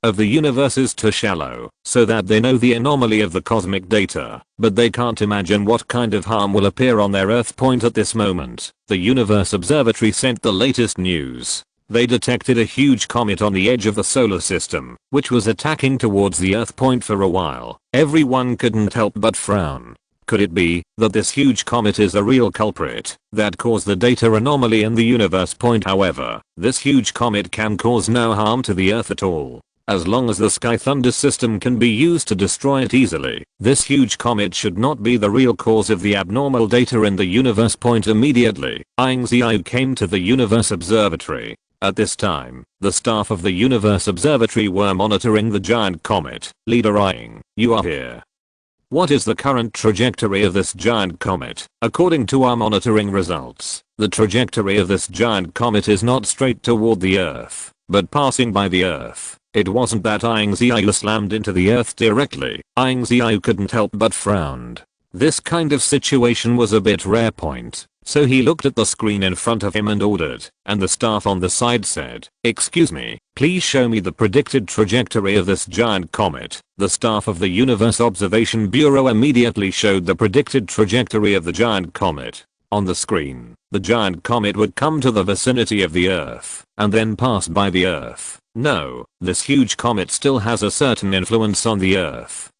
of the universe is too shallow, so that they know the anomaly of the cosmic data, but they can't imagine what kind of harm will appear on their Earth point at this moment. The Universe Observatory sent the latest news. They detected a huge comet on the edge of the solar system, which was attacking towards the Earth point for a while. Everyone couldn't help but frown. Could it be that this huge comet is a real culprit that caused the data anomaly in the universe point? However, this huge comet can cause no harm to the Earth at all. As long as the Sky Thunder system can be used to destroy it easily, this huge comet should not be the real cause of the abnormal data in the universe point. Immediately, Ying Ziyue came to the Universe Observatory. At this time, the staff of the Universe Observatory were monitoring the giant comet. Leader Ying, you are here. What is the current trajectory of this giant comet? According to our monitoring results, the trajectory of this giant comet is not straight toward the Earth, but passing by the Earth. It wasn't that Ying Ziyue slammed into the Earth directly. Ying Ziyue couldn't help but frowned. This kind of situation was a bit rare point. So he looked at the screen in front of him and ordered, and the staff on the side said, "Excuse me, please show me the predicted trajectory of this giant comet." The staff of the Universe Observation Bureau immediately showed the predicted trajectory of the giant comet. On the screen, the giant comet would come to the vicinity of the Earth, and then pass by the Earth. No, this huge comet still has a certain influence on the Earth.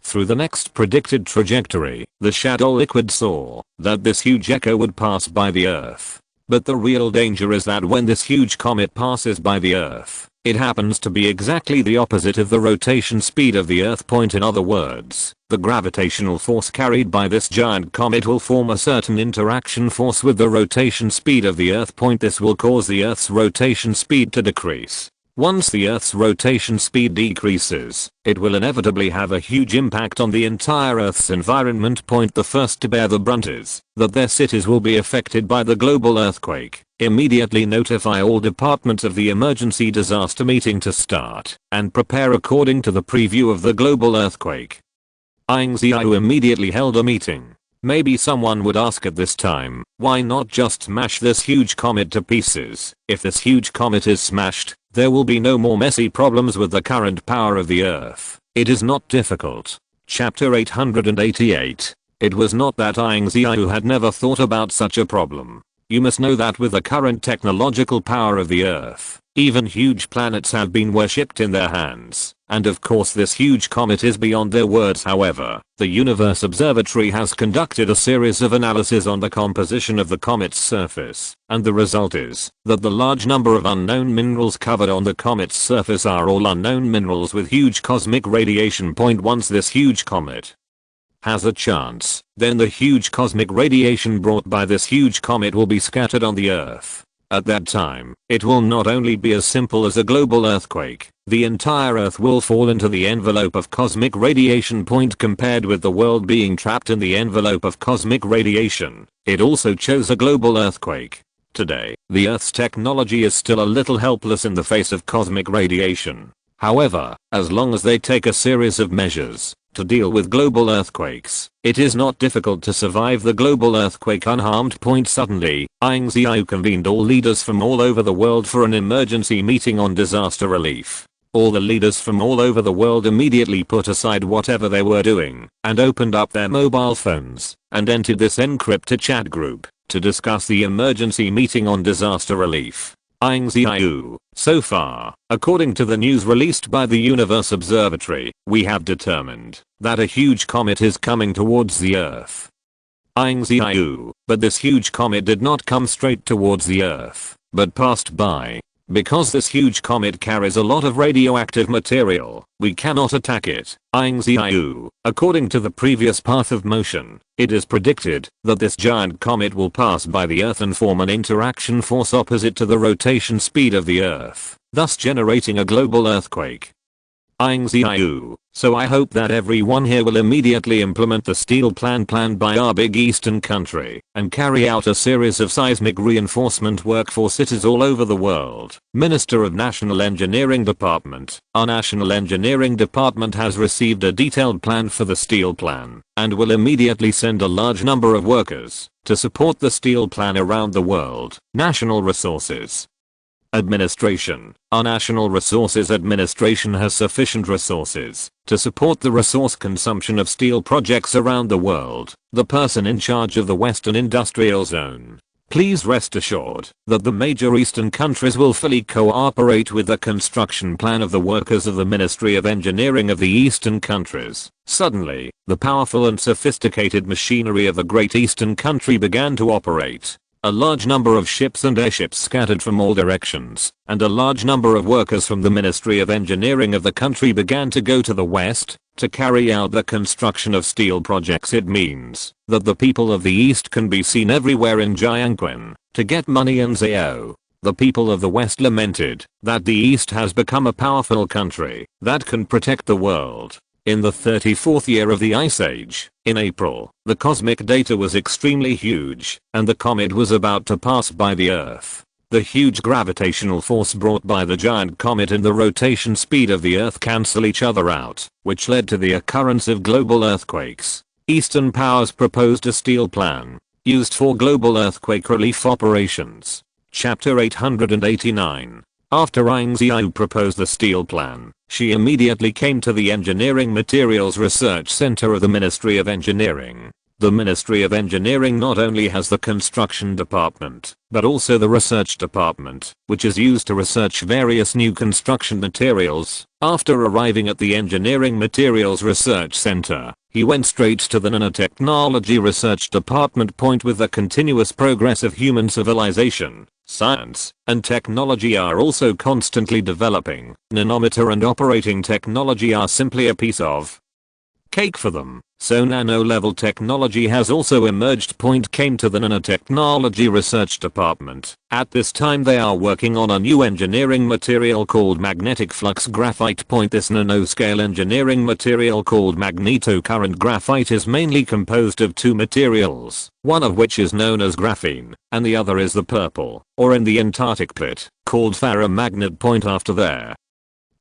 Through the next predicted trajectory, the shadow liquid saw that this huge echo would pass by the Earth. But the real danger is that when this huge comet passes by the Earth, it happens to be exactly the opposite of the rotation speed of the Earth point. In other words, the gravitational force carried by this giant comet will form a certain interaction force with the rotation speed of the Earth point. This will cause the Earth's rotation speed to decrease. Once the Earth's rotation speed decreases, it will inevitably have a huge impact on the entire Earth's environment. The first to bear the brunt is that their cities will be affected by the global earthquake. Immediately notify all departments of the emergency disaster meeting to start and prepare according to the preview of the global earthquake. Ying Ziyue immediately held a meeting. Maybe someone would ask at this time, why not just smash this huge comet to pieces? If this huge comet is smashed, there will be no more messy problems with the current power of the Earth. It is not difficult. Chapter 888. It was not that Ying Ziyue had never thought about such a problem. You must know that with the current technological power of the Earth, even huge planets have been worshipped in their hands. And of course this huge comet is beyond their words. However, the Universe Observatory has conducted a series of analyses on the composition of the comet's surface, and the result is that the large number of unknown minerals covered on the comet's surface are all unknown minerals with huge cosmic radiation. Once this huge comet has a chance, then the huge cosmic radiation brought by this huge comet will be scattered on the Earth. At that time, it will not only be as simple as a global earthquake, the entire Earth will fall into the envelope of cosmic radiation. Compared with the world being trapped in the envelope of cosmic radiation, it also chose a global earthquake. Today, the Earth's technology is still a little helpless in the face of cosmic radiation. However, as long as they take a series of measures to deal with global earthquakes, it is not difficult to survive the global earthquake unharmed. Suddenly, Ying Ziyue convened all leaders from all over the world for an emergency meeting on disaster relief. All the leaders from all over the world immediately put aside whatever they were doing and opened up their mobile phones and entered this encrypted chat group to discuss the emergency meeting on disaster relief. Ying Ziyue, so far, according to the news released by the Universe Observatory, we have determined that a huge comet is coming towards the Earth. Ying Ziyue, but this huge comet did not come straight towards the Earth, but passed by. Because this huge comet carries a lot of radioactive material, we cannot attack it. Ying Ziyue, according to the previous path of motion, it is predicted that this giant comet will pass by the Earth and form an interaction force opposite to the rotation speed of the Earth, thus generating a global earthquake. Ying Ziyue, so I hope that everyone here will immediately implement the steel plan planned by our big eastern country and carry out a series of seismic reinforcement work for cities all over the world. Minister of National Engineering Department, our National Engineering Department has received a detailed plan for the steel plan and will immediately send a large number of workers to support the steel plan around the world. National Resources. Administration. Our National Resources Administration has sufficient resources to support the resource consumption of steel projects around the world. The person in charge of the Western Industrial Zone. Please rest assured that the major Eastern countries will fully cooperate with the construction plan of the workers of the Ministry of Engineering of the Eastern countries. Suddenly, the powerful and sophisticated machinery of the Great Eastern country began to operate. A large number of ships and airships scattered from all directions, and a large number of workers from the Ministry of Engineering of the country began to go to the west to carry out the construction of steel projects. It means that the people of the east can be seen everywhere in Jiangquan to get money and Zhao. The people of the west lamented that the east has become a powerful country that can protect the world. In the 34th year of the Ice Age, in April, the cosmic data was extremely huge, and the comet was about to pass by the Earth. The huge gravitational force brought by the giant comet and the rotation speed of the Earth cancel each other out, which led to the occurrence of global earthquakes. Eastern powers proposed a steel plan, used for global earthquake relief operations. Chapter 889. After Ying Ziyue proposed the steel plan, she immediately came to the Engineering Materials Research Center of the Ministry of Engineering. The Ministry of Engineering not only has the construction department, but also the research department, which is used to research various new construction materials. After arriving at the Engineering Materials Research Center, he went straight to the Nanotechnology Research Department. With the continuous progress of human civilization, science and technology are also constantly developing. Nanometer and operating technology are simply a piece of cake for them, so nano-level technology has also emerged. Came to the Nanotechnology Research Department. At this time they are working on a new engineering material called magnetic flux graphite. This nanoscale engineering material called magnetocurrent graphite is mainly composed of two materials, one of which is known as graphene, and the other is the purple, or in the Antarctic pit, called ferromagnet. After their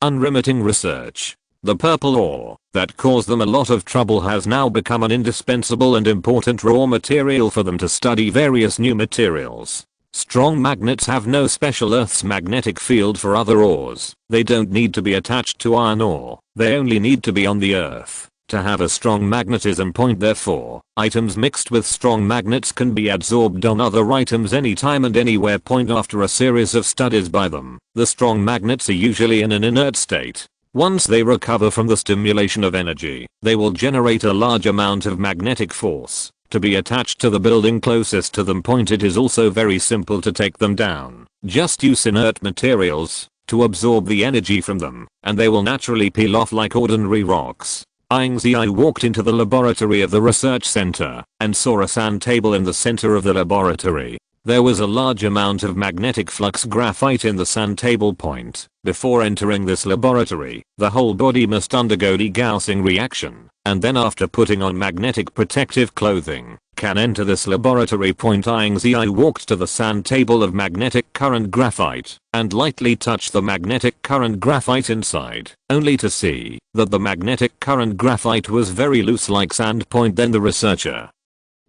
unremitting research, the purple ore that caused them a lot of trouble has now become an indispensable and important raw material for them to study various new materials. Strong magnets have no special Earth's magnetic field for other ores. They don't need to be attached to iron ore. They only need to be on the Earth to have a strong magnetism. Therefore, items mixed with strong magnets can be adsorbed on other items anytime and anywhere. After a series of studies by them, the strong magnets are usually in an inert state. Once they recover from the stimulation of energy, they will generate a large amount of magnetic force to be attached to the building closest to them. It is also very simple to take them down. Just use inert materials to absorb the energy from them, and they will naturally peel off like ordinary rocks. Ying Ziyue walked into the laboratory of the research center and saw a sand table in the center of the laboratory. There was a large amount of magnetic flux graphite in the sand table. Before entering this laboratory, the whole body must undergo degaussing reaction, and then after putting on magnetic protective clothing, can enter this laboratory. Ying Ziyue walked to the sand table of magnetic current graphite and lightly touched the magnetic current graphite inside, only to see that the magnetic current graphite was very loose like sand. Then the researcher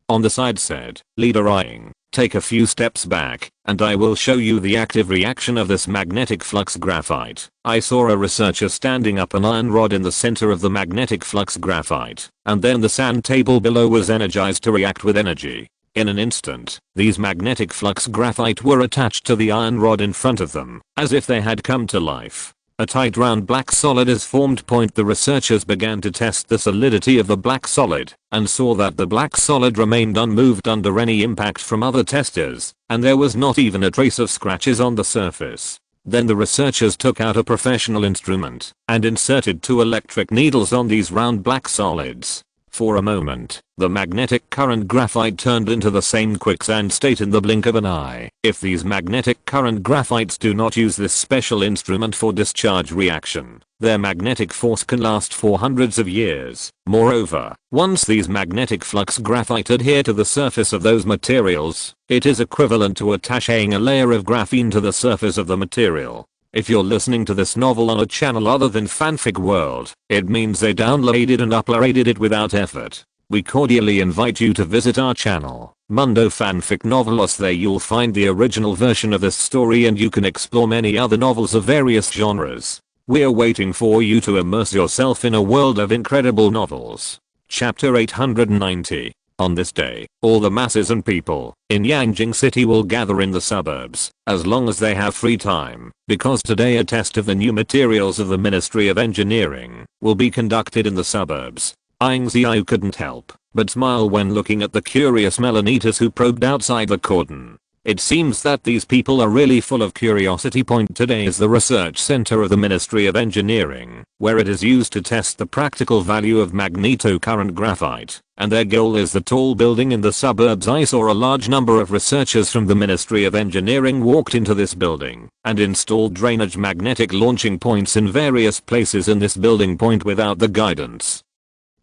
on the side said, "Leader Ying, take a few steps back, and I will show you the active reaction of this magnetic flux graphite." I saw a researcher standing up an iron rod in the center of the magnetic flux graphite, and then the sand table below was energized to react with energy. In an instant, these magnetic flux graphite were attached to the iron rod in front of them, as if they had come to life. A tight round black solid is formed. The researchers began to test the solidity of the black solid and saw that the black solid remained unmoved under any impact from other testers, and there was not even a trace of scratches on the surface. Then the researchers took out a professional instrument and inserted two electric needles on these round black solids. For a moment, the magnetic current graphite turned into the same quicksand state in the blink of an eye. If these magnetic current graphites do not use this special instrument for discharge reaction, their magnetic force can last for hundreds of years. Moreover, once these magnetic flux graphite adhere to the surface of those materials, it is equivalent to attaching a layer of graphene to the surface of the material. If you're listening to this novel on a channel other than Fanfic World, it means they downloaded and uploaded it without effort. we cordially invite you to visit our channel, Mundo Fanfic Novelos. There you'll find the original version of this story and you can explore many other novels of various genres. We're waiting for you to immerse yourself in a world of incredible novels. Chapter 890. On this day, all the masses and people in Ying City will gather in the suburbs, as long as they have free time, because today a test of the new materials of the Ministry of Engineering will be conducted in the suburbs. Ying Ziyue couldn't help but smile when looking at the curious Melanitas who probed outside the cordon. It seems that these people are really full of curiosity. Today is the research center of the Ministry of Engineering, where it is used to test the practical value of magnetocurrent graphite, and their goal is the tall building in the suburbs. I saw a large number of researchers from the Ministry of Engineering walked into this building and installed drainage magnetic launching points in various places in this building. Without the guidance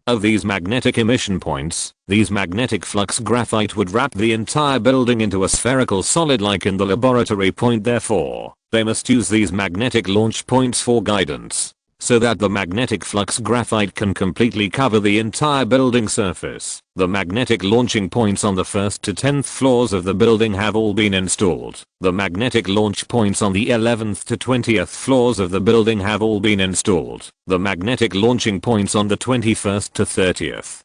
of these magnetic emission points, these magnetic flux graphite would wrap the entire building into a spherical solid like in the laboratory. Therefore, they must use these magnetic launch points for guidance, so that the magnetic flux graphite can completely cover the entire building surface. The magnetic launching points on the 1st to 10th floors of the building have all been installed. The magnetic launch points on the 11th to 20th floors of the building have all been installed. The magnetic launching points on the 21st to 30th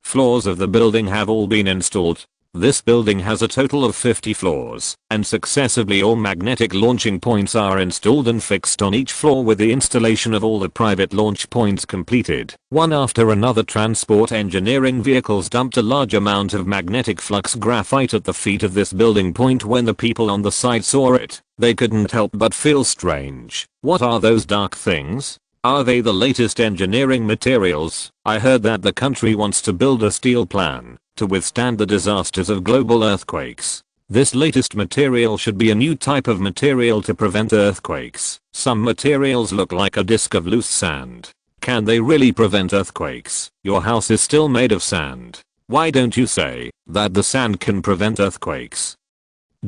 floors of the building have all been installed. This building has a total of 50 floors, and successively all magnetic launching points are installed and fixed on each floor with the installation of all the private launch points completed. One after another, transport engineering vehicles dumped a large amount of magnetic flux graphite at the feet of this building. When the people on the site saw it, they couldn't help but feel strange. What are those dark things? Are they the latest engineering materials? I heard that the country wants to build a steel plan to withstand the disasters of global earthquakes. This latest material should be a new type of material to prevent earthquakes. Some materials look like a disk of loose sand. Can they really prevent earthquakes? Your house is still made of sand. Why don't you say that the sand can prevent earthquakes?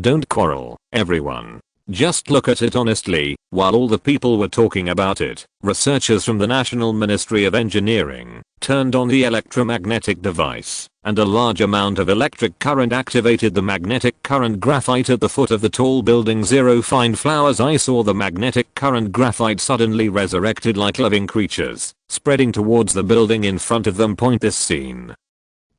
Don't quarrel, everyone. Just look at it honestly. While all the people were talking about it, researchers from the National Ministry of Engineering turned on the electromagnetic device, and a large amount of electric current activated the magnetic current graphite at the foot of the tall building. Zero fine flowers. I saw the magnetic current graphite suddenly resurrected like living creatures, spreading towards the building in front of them. This scene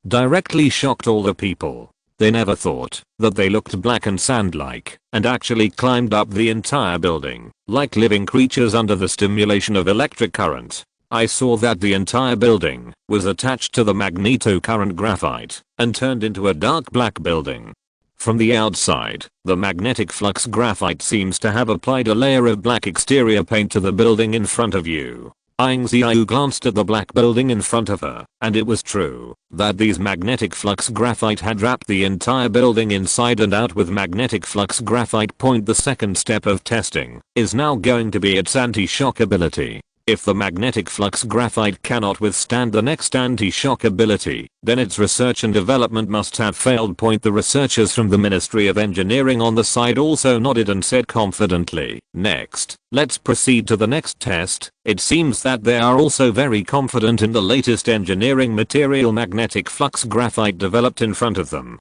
directly shocked all the people. They never thought that they looked black and sand-like, and actually climbed up the entire building, like living creatures under the stimulation of electric current. I saw that the entire building was attached to the magnetocurrent graphite, and turned into a dark black building. From the outside, the magnetic flux graphite seems to have applied a layer of black exterior paint to the building in front of you. Ying Ziyue glanced at the black building in front of her, and it was true that these magnetic flux graphite had wrapped the entire building inside and out with magnetic flux graphite. The second step of testing is now going to be its anti-shock ability. If the magnetic flux graphite cannot withstand the next anti-shock ability, then its research and development must have failed. The researchers from the Ministry of Engineering on the side also nodded and said confidently, "Next, let's proceed to the next test." It seems that they are also very confident in the latest engineering material, magnetic flux graphite, developed in front of them.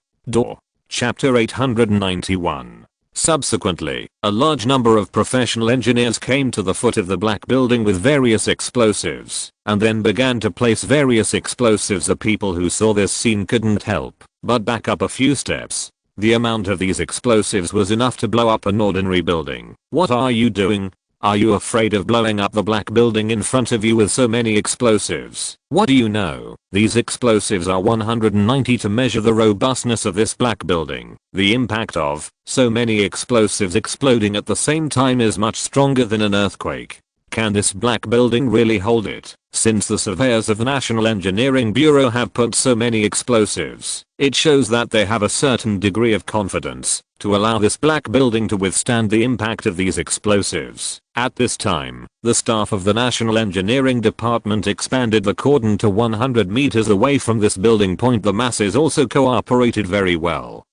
Chapter 891. Subsequently, a large number of professional engineers came to the foot of the black building with various explosives, and then began to place various explosives. The people who saw this scene couldn't help but back up a few steps. The amount of these explosives was enough to blow up an ordinary building. What are you doing? Are you afraid of blowing up the black building in front of you with so many explosives? What do you know? These explosives are 190 to measure the robustness of this black building. The impact of so many explosives exploding at the same time is much stronger than an earthquake. Can this black building really hold it? Since the surveyors of the National Engineering Bureau have put so many explosives, it shows that they have a certain degree of confidence to allow this black building to withstand the impact of these explosives. At this time, the staff of the National Engineering Department expanded the cordon to 100 meters away from this building. The masses also cooperated very well,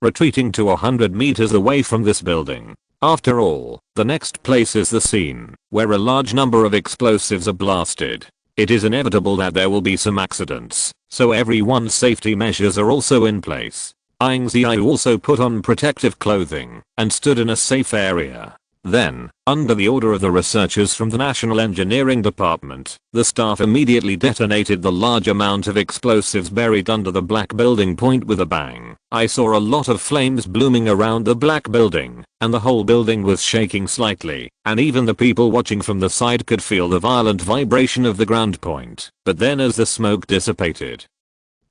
retreating to 100 meters away from this building. After all, the next place is the scene where a large number of explosives are blasted. It is inevitable that there will be some accidents, so everyone's safety measures are also in place. Ying Ziyue also put on protective clothing and stood in a safe area. Then, under the order of the researchers from the National Engineering Department, the staff immediately detonated the large amount of explosives buried under the black building point with a bang. I saw a lot of flames blooming around the black building, and the whole building was shaking slightly, and even the people watching from the side could feel the violent vibration of the ground point. But then as the smoke dissipated,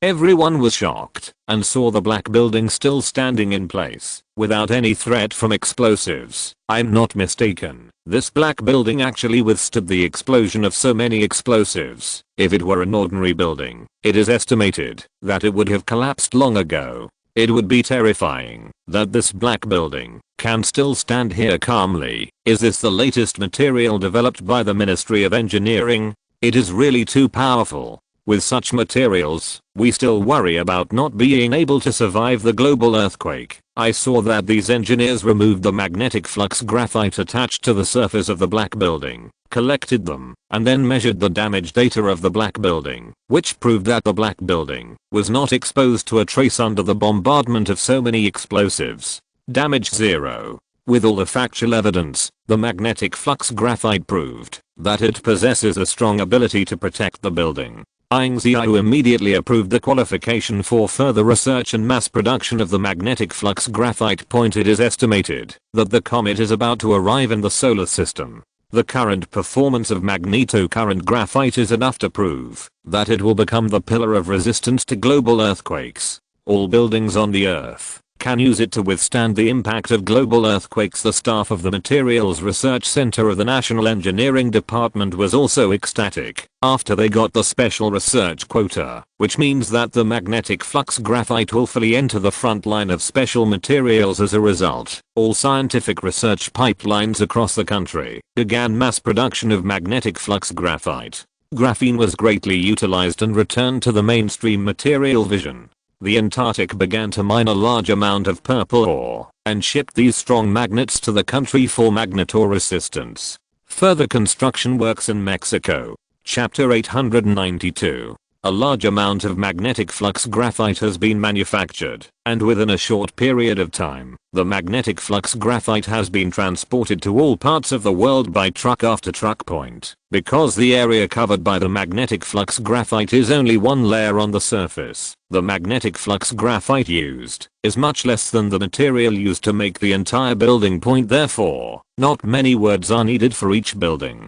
everyone was shocked and saw the black building still standing in place, without any threat from explosives. I'm not mistaken, this black building actually withstood the explosion of so many explosives. If it were an ordinary building, it is estimated that it would have collapsed long ago. It would be terrifying that this black building can still stand here calmly. Is this the latest material developed by the Ministry of Engineering? It is really too powerful. With such materials, we still worry about not being able to survive the global earthquake. I saw that these engineers removed the magnetic flux graphite attached to the surface of the black building, collected them, and then measured the damage data of the black building, which proved that the black building was not exposed to a trace under the bombardment of so many explosives. Damage 0. With all the factual evidence, the magnetic flux graphite proved that it possesses a strong ability to protect the building. Ying Ziyue immediately approved the qualification for further research and mass production of the magnetic flux graphite point. It is estimated that the comet is about to arrive in the solar system. The current performance of magnetocurrent graphite is enough to prove that it will become the pillar of resistance to global earthquakes. All buildings on the Earth can use it to withstand the impact of global earthquakes. The staff of the Materials Research Center of the National Engineering Department was also ecstatic after they got the special research quota, which means that the magnetic flux graphite will fully enter the front line of special materials. As a result, all scientific research pipelines across the country began mass production of magnetic flux graphite. Graphene was greatly utilized and returned to the mainstream material vision. The Antarctic began to mine a large amount of purple ore and shipped these strong magnets to the country for magnetoresistance. Further construction works in Mexico. Chapter 892. A large amount of magnetic flux graphite has been manufactured, and within a short period of time, the magnetic flux graphite has been transported to all parts of the world by truck after truck point. Because the area covered by the magnetic flux graphite is only one layer on the surface, the magnetic flux graphite used is much less than the material used to make the entire building point. Therefore, not many words are needed for each building,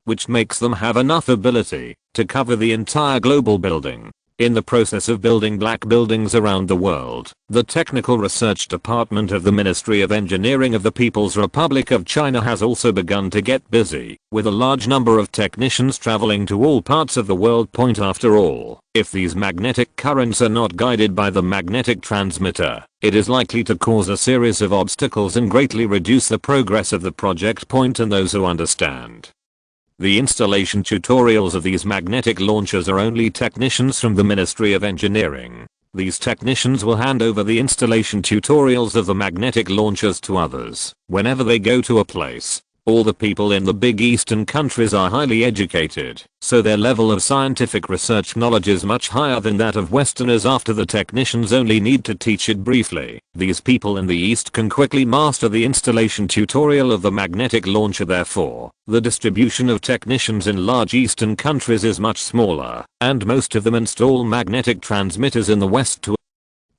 which makes them have enough ability to cover the entire global building. In the process of building black buildings around the world, the Technical Research Department of the Ministry of Engineering of the People's Republic of China has also begun to get busy, with a large number of technicians traveling to all parts of the world. After all, if these magnetic currents are not guided by the magnetic transmitter, it is likely to cause a series of obstacles and greatly reduce the progress of the project. And those who understand the installation tutorials of these magnetic launchers are only technicians from the Ministry of Engineering. These technicians will hand over the installation tutorials of the magnetic launchers to others whenever they go to a place. All the people in the big eastern countries are highly educated, so their level of scientific research knowledge is much higher than that of Westerners. After the technicians only need to teach it briefly, these people in the East can quickly master the installation tutorial of the magnetic launcher. Therefore, the distribution of technicians in large eastern countries is much smaller, and most of them install magnetic transmitters in the West to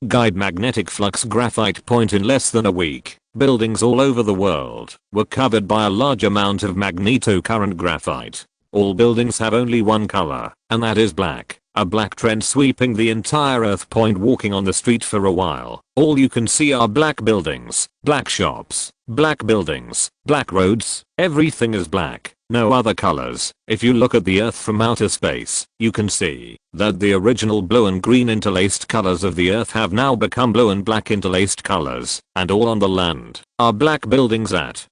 guide magnetic flux graphite point. In less than a week, buildings all over the world were covered by a large amount of magnetocurrent graphite. All buildings have only one color, and that is black. A black trend sweeping the entire Earth. Walking on the street for a while, all you can see are black buildings, black shops, black buildings, black roads. Everything is black, no other colors. If you look at the Earth from outer space, you can see that the original blue and green interlaced colors of the Earth have now become blue and black interlaced colors, and all on the land are black buildings. At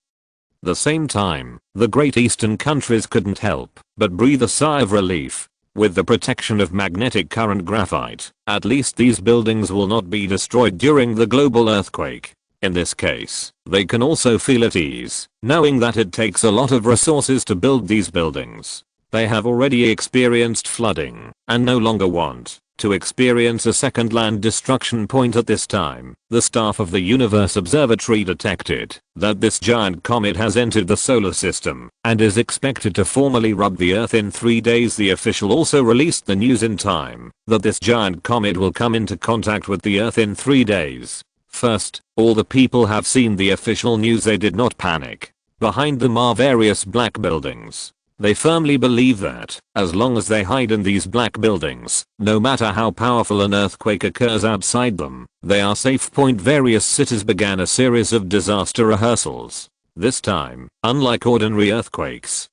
the same time, the great eastern countries couldn't help but breathe a sigh of relief. With the protection of magnetic current graphite, at least these buildings will not be destroyed during the global earthquake. In this case, they can also feel at ease, knowing that it takes a lot of resources to build these buildings. They have already experienced flooding and no longer want to experience a second land destruction point at this time. The staff of the Universe Observatory detected that this giant comet has entered the solar system and is expected to formally rub the Earth in 3 days. The official also released the news in time that this giant comet will come into contact with the Earth in 3 days. First, all the people have seen the official news. They did not panic. Behind them are various black buildings. They firmly believe that, as long as they hide in these black buildings, no matter how powerful an earthquake occurs outside them, they are safe. Various cities began a series of disaster rehearsals. This time, unlike ordinary earthquakes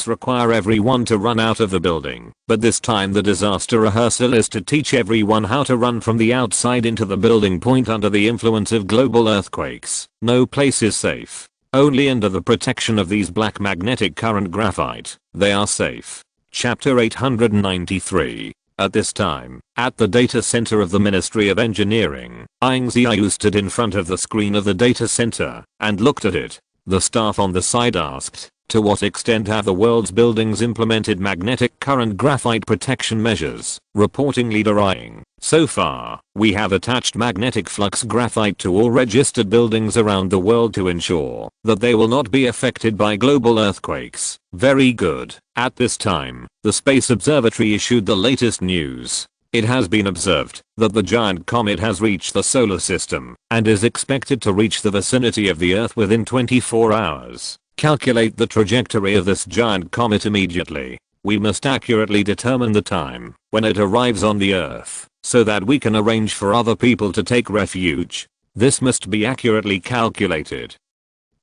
require everyone to run out of the building, but this time the disaster rehearsal is to teach everyone how to run from the outside into the building. Under the influence of global earthquakes, no place is safe. Only under the protection of these black magnetic current graphite, they are safe. Chapter 893. At this time, at the data center of the Ministry of Engineering, Ying Ziyue stood in front of the screen of the data center and looked at it. The staff on the side asked, to what extent have the world's buildings implemented magnetic current graphite protection measures? Reporting leader Ying. So far, we have attached magnetic flux graphite to all registered buildings around the world to ensure that they will not be affected by global earthquakes. Very good. At this time, the Space Observatory issued the latest news. It has been observed that the giant comet has reached the solar system and is expected to reach the vicinity of the Earth within 24 hours. Calculate the trajectory of this giant comet immediately. We must accurately determine the time when it arrives on the Earth, so that we can arrange for other people to take refuge. This must be accurately calculated.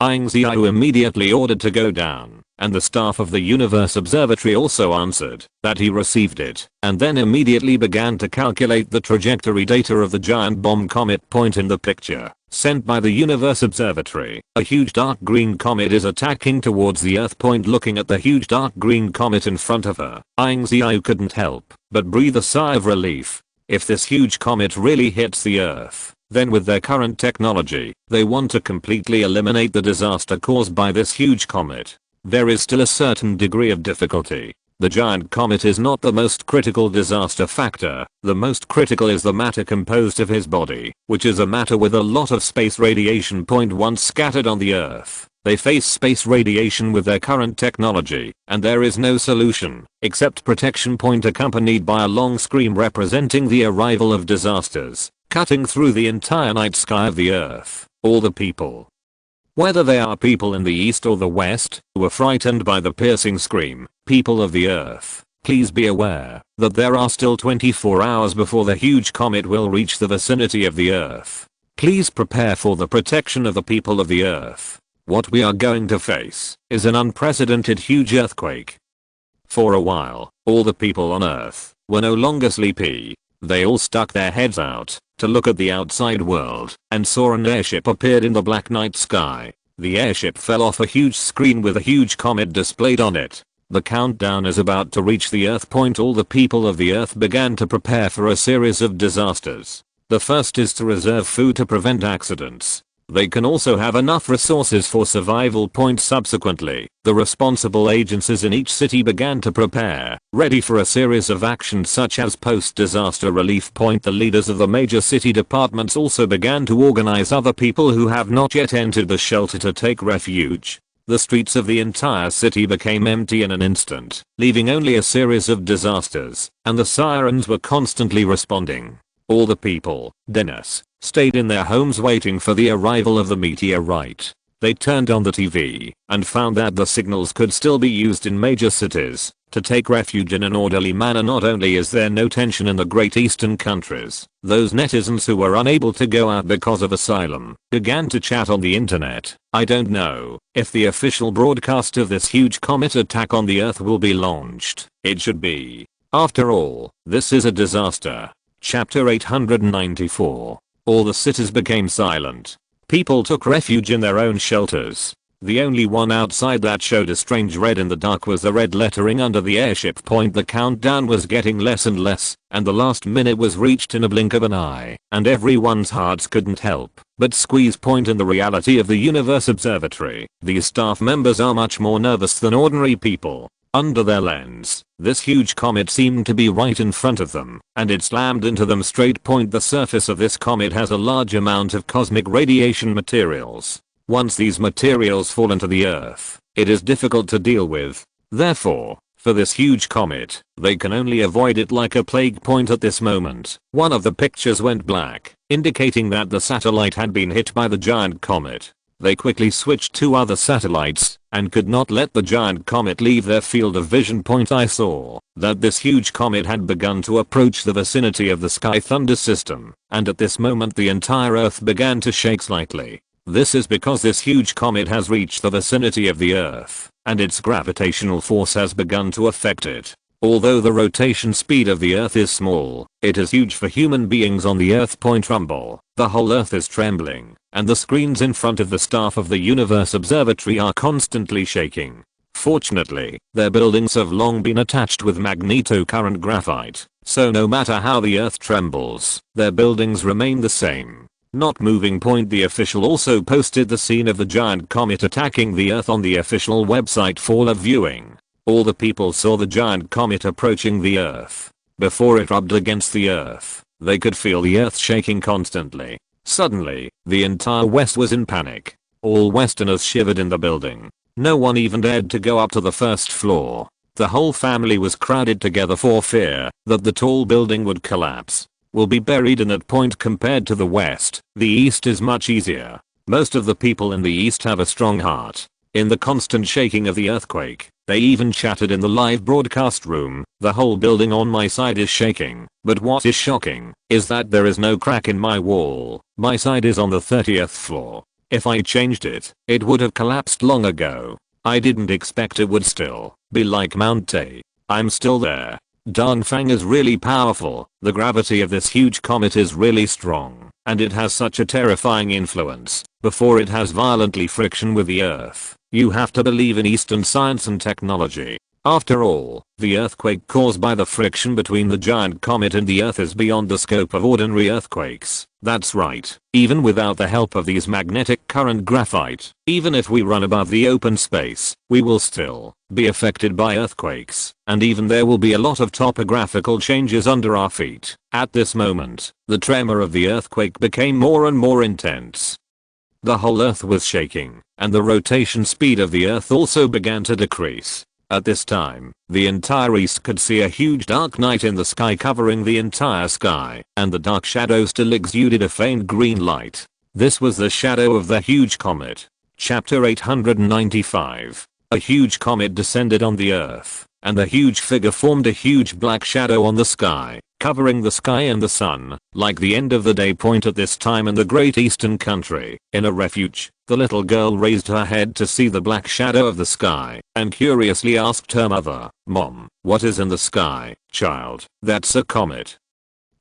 Ying Ziyue immediately ordered to go down, and the staff of the Universe Observatory also answered that he received it, and then immediately began to calculate the trajectory data of the giant bomb comet. In the picture sent by the Universe Observatory, a huge dark green comet is attacking towards the Earth. Looking at the huge dark green comet in front of her, Ying Ziyue couldn't help but breathe a sigh of relief. If this huge comet really hits the Earth, then with their current technology, they want to completely eliminate the disaster caused by this huge comet. There is still a certain degree of difficulty. The giant comet is not the most critical disaster factor. The most critical is the matter composed of his body, which is a matter with a lot of space radiation. Once scattered on the Earth, they face space radiation with their current technology, and there is no solution except protection. Accompanied by a long scream representing the arrival of disasters, cutting through the entire night sky of the Earth. All the people, whether they are people in the East or the West, were frightened by the piercing scream. People of the Earth, please be aware that there are still 24 hours before the huge comet will reach the vicinity of the Earth. Please prepare for the protection of the people of the Earth. What we are going to face is an unprecedented huge earthquake. For a while, all the people on Earth were no longer sleepy. They all stuck their heads out to look at the outside world and saw an airship appeared in the black night sky. The airship fell off a huge screen with a huge comet displayed on it. The countdown is about to reach the Earth. All the people of the Earth began to prepare for a series of disasters. The first is to reserve food to prevent accidents. They can also have enough resources for survival. Subsequently, the responsible agencies in each city began to prepare, ready for a series of actions such as post-disaster relief. The leaders of the major city departments also began to organize other people who have not yet entered the shelter to take refuge. The streets of the entire city became empty in an instant, leaving only a series of disasters, and the sirens were constantly responding. All the people, Dennis, stayed in their homes waiting for the arrival of the meteorite. They turned on the TV and found that the signals could still be used in major cities to take refuge in an orderly manner. Not only is there no tension in the Great Eastern countries, those netizens who were unable to go out because of asylum began to chat on the internet. I don't know if the official broadcast of this huge comet attack on the Earth will be launched. It should be. After all, this is a disaster. Chapter 894. All the cities became silent. People took refuge in their own shelters. The only one outside that showed a strange red in the dark was the red lettering under the airship. The countdown was getting less and less, and the last minute was reached in a blink of an eye, and everyone's hearts couldn't help but squeeze. In the reality of the Universe Observatory, these staff members are much more nervous than ordinary people. Under their lens, this huge comet seemed to be right in front of them, and it slammed into them straight point. The surface of this comet has a large amount of cosmic radiation materials. Once these materials fall into the Earth, it is difficult to deal with. Therefore, for this huge comet, they can only avoid it like a plague point at this moment. One of the pictures went black, indicating that the satellite had been hit by the giant comet. They quickly switched to other satellites and could not let the giant comet leave their field of vision. I saw that this huge comet had begun to approach the vicinity of the Sky Thunder system, and at this moment the entire Earth began to shake slightly. This is because this huge comet has reached the vicinity of the Earth, and its gravitational force has begun to affect it. Although the rotation speed of the Earth is small, it is huge for human beings on the Earth. Rumble. The whole Earth is trembling, and the screens in front of the staff of the Universe Observatory are constantly shaking. Fortunately, their buildings have long been attached with magnetocurrent graphite, so no matter how the Earth trembles, their buildings remain the same. Not moving. The official also posted the scene of the giant comet attacking the Earth on the official website for live viewing. All the people saw the giant comet approaching the Earth. Before it rubbed against the Earth, they could feel the Earth shaking constantly. Suddenly, the entire West was in panic. All Westerners shivered in the building. No one even dared to go up to the first floor. The whole family was crowded together for fear that the tall building would collapse. Will be buried in it. Compared to the West, the East is much easier. Most of the people in the East have a strong heart. In the constant shaking of the earthquake, they even chatted in the live broadcast room. The whole building on my side is shaking, but what is shocking is that there is no crack in my wall. My side is on the 30th floor. If I changed it, it would have collapsed long ago. I didn't expect it would still be like Mount Tay. I'm still there. Dongfang is really powerful. The gravity of this huge comet is really strong, and it has such a terrifying influence. Before it has violently friction with the Earth, you have to believe in Eastern science and technology. After all, the earthquake caused by the friction between the giant comet and the Earth is beyond the scope of ordinary earthquakes. That's right, even without the help of these magnetic current graphite, even if we run above the open space, we will still be affected by earthquakes, and even there will be a lot of topographical changes under our feet. At this moment, the tremor of the earthquake became more and more intense. The whole Earth was shaking, and the rotation speed of the Earth also began to decrease. At this time, the entire East could see a huge dark night in the sky covering the entire sky, and the dark shadow still exuded a faint green light. This was the shadow of the huge comet. Chapter 895. A huge comet descended on the Earth, and the huge figure formed a huge black shadow on the sky, covering the sky and the sun, like the end of the day. At this time in the great eastern country, in a refuge, the little girl raised her head to see the black shadow of the sky, and curiously asked her mother, "Mom, what is in the sky, child?" "That's a comet."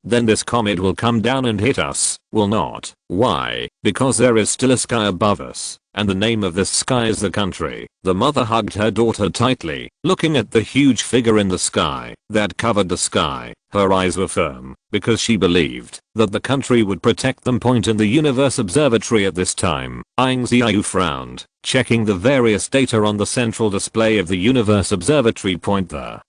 "Then this comet will come down and hit us, will not?" "Why?" "Because there is still a sky above us, and the name of this sky is the country." The mother hugged her daughter tightly, looking at the huge figure in the sky that covered the sky. Her eyes were firm, because she believed that the country would protect them. In the Universe Observatory at this time, Ying Ziyue frowned, checking the various data on the central display of the Universe Observatory. The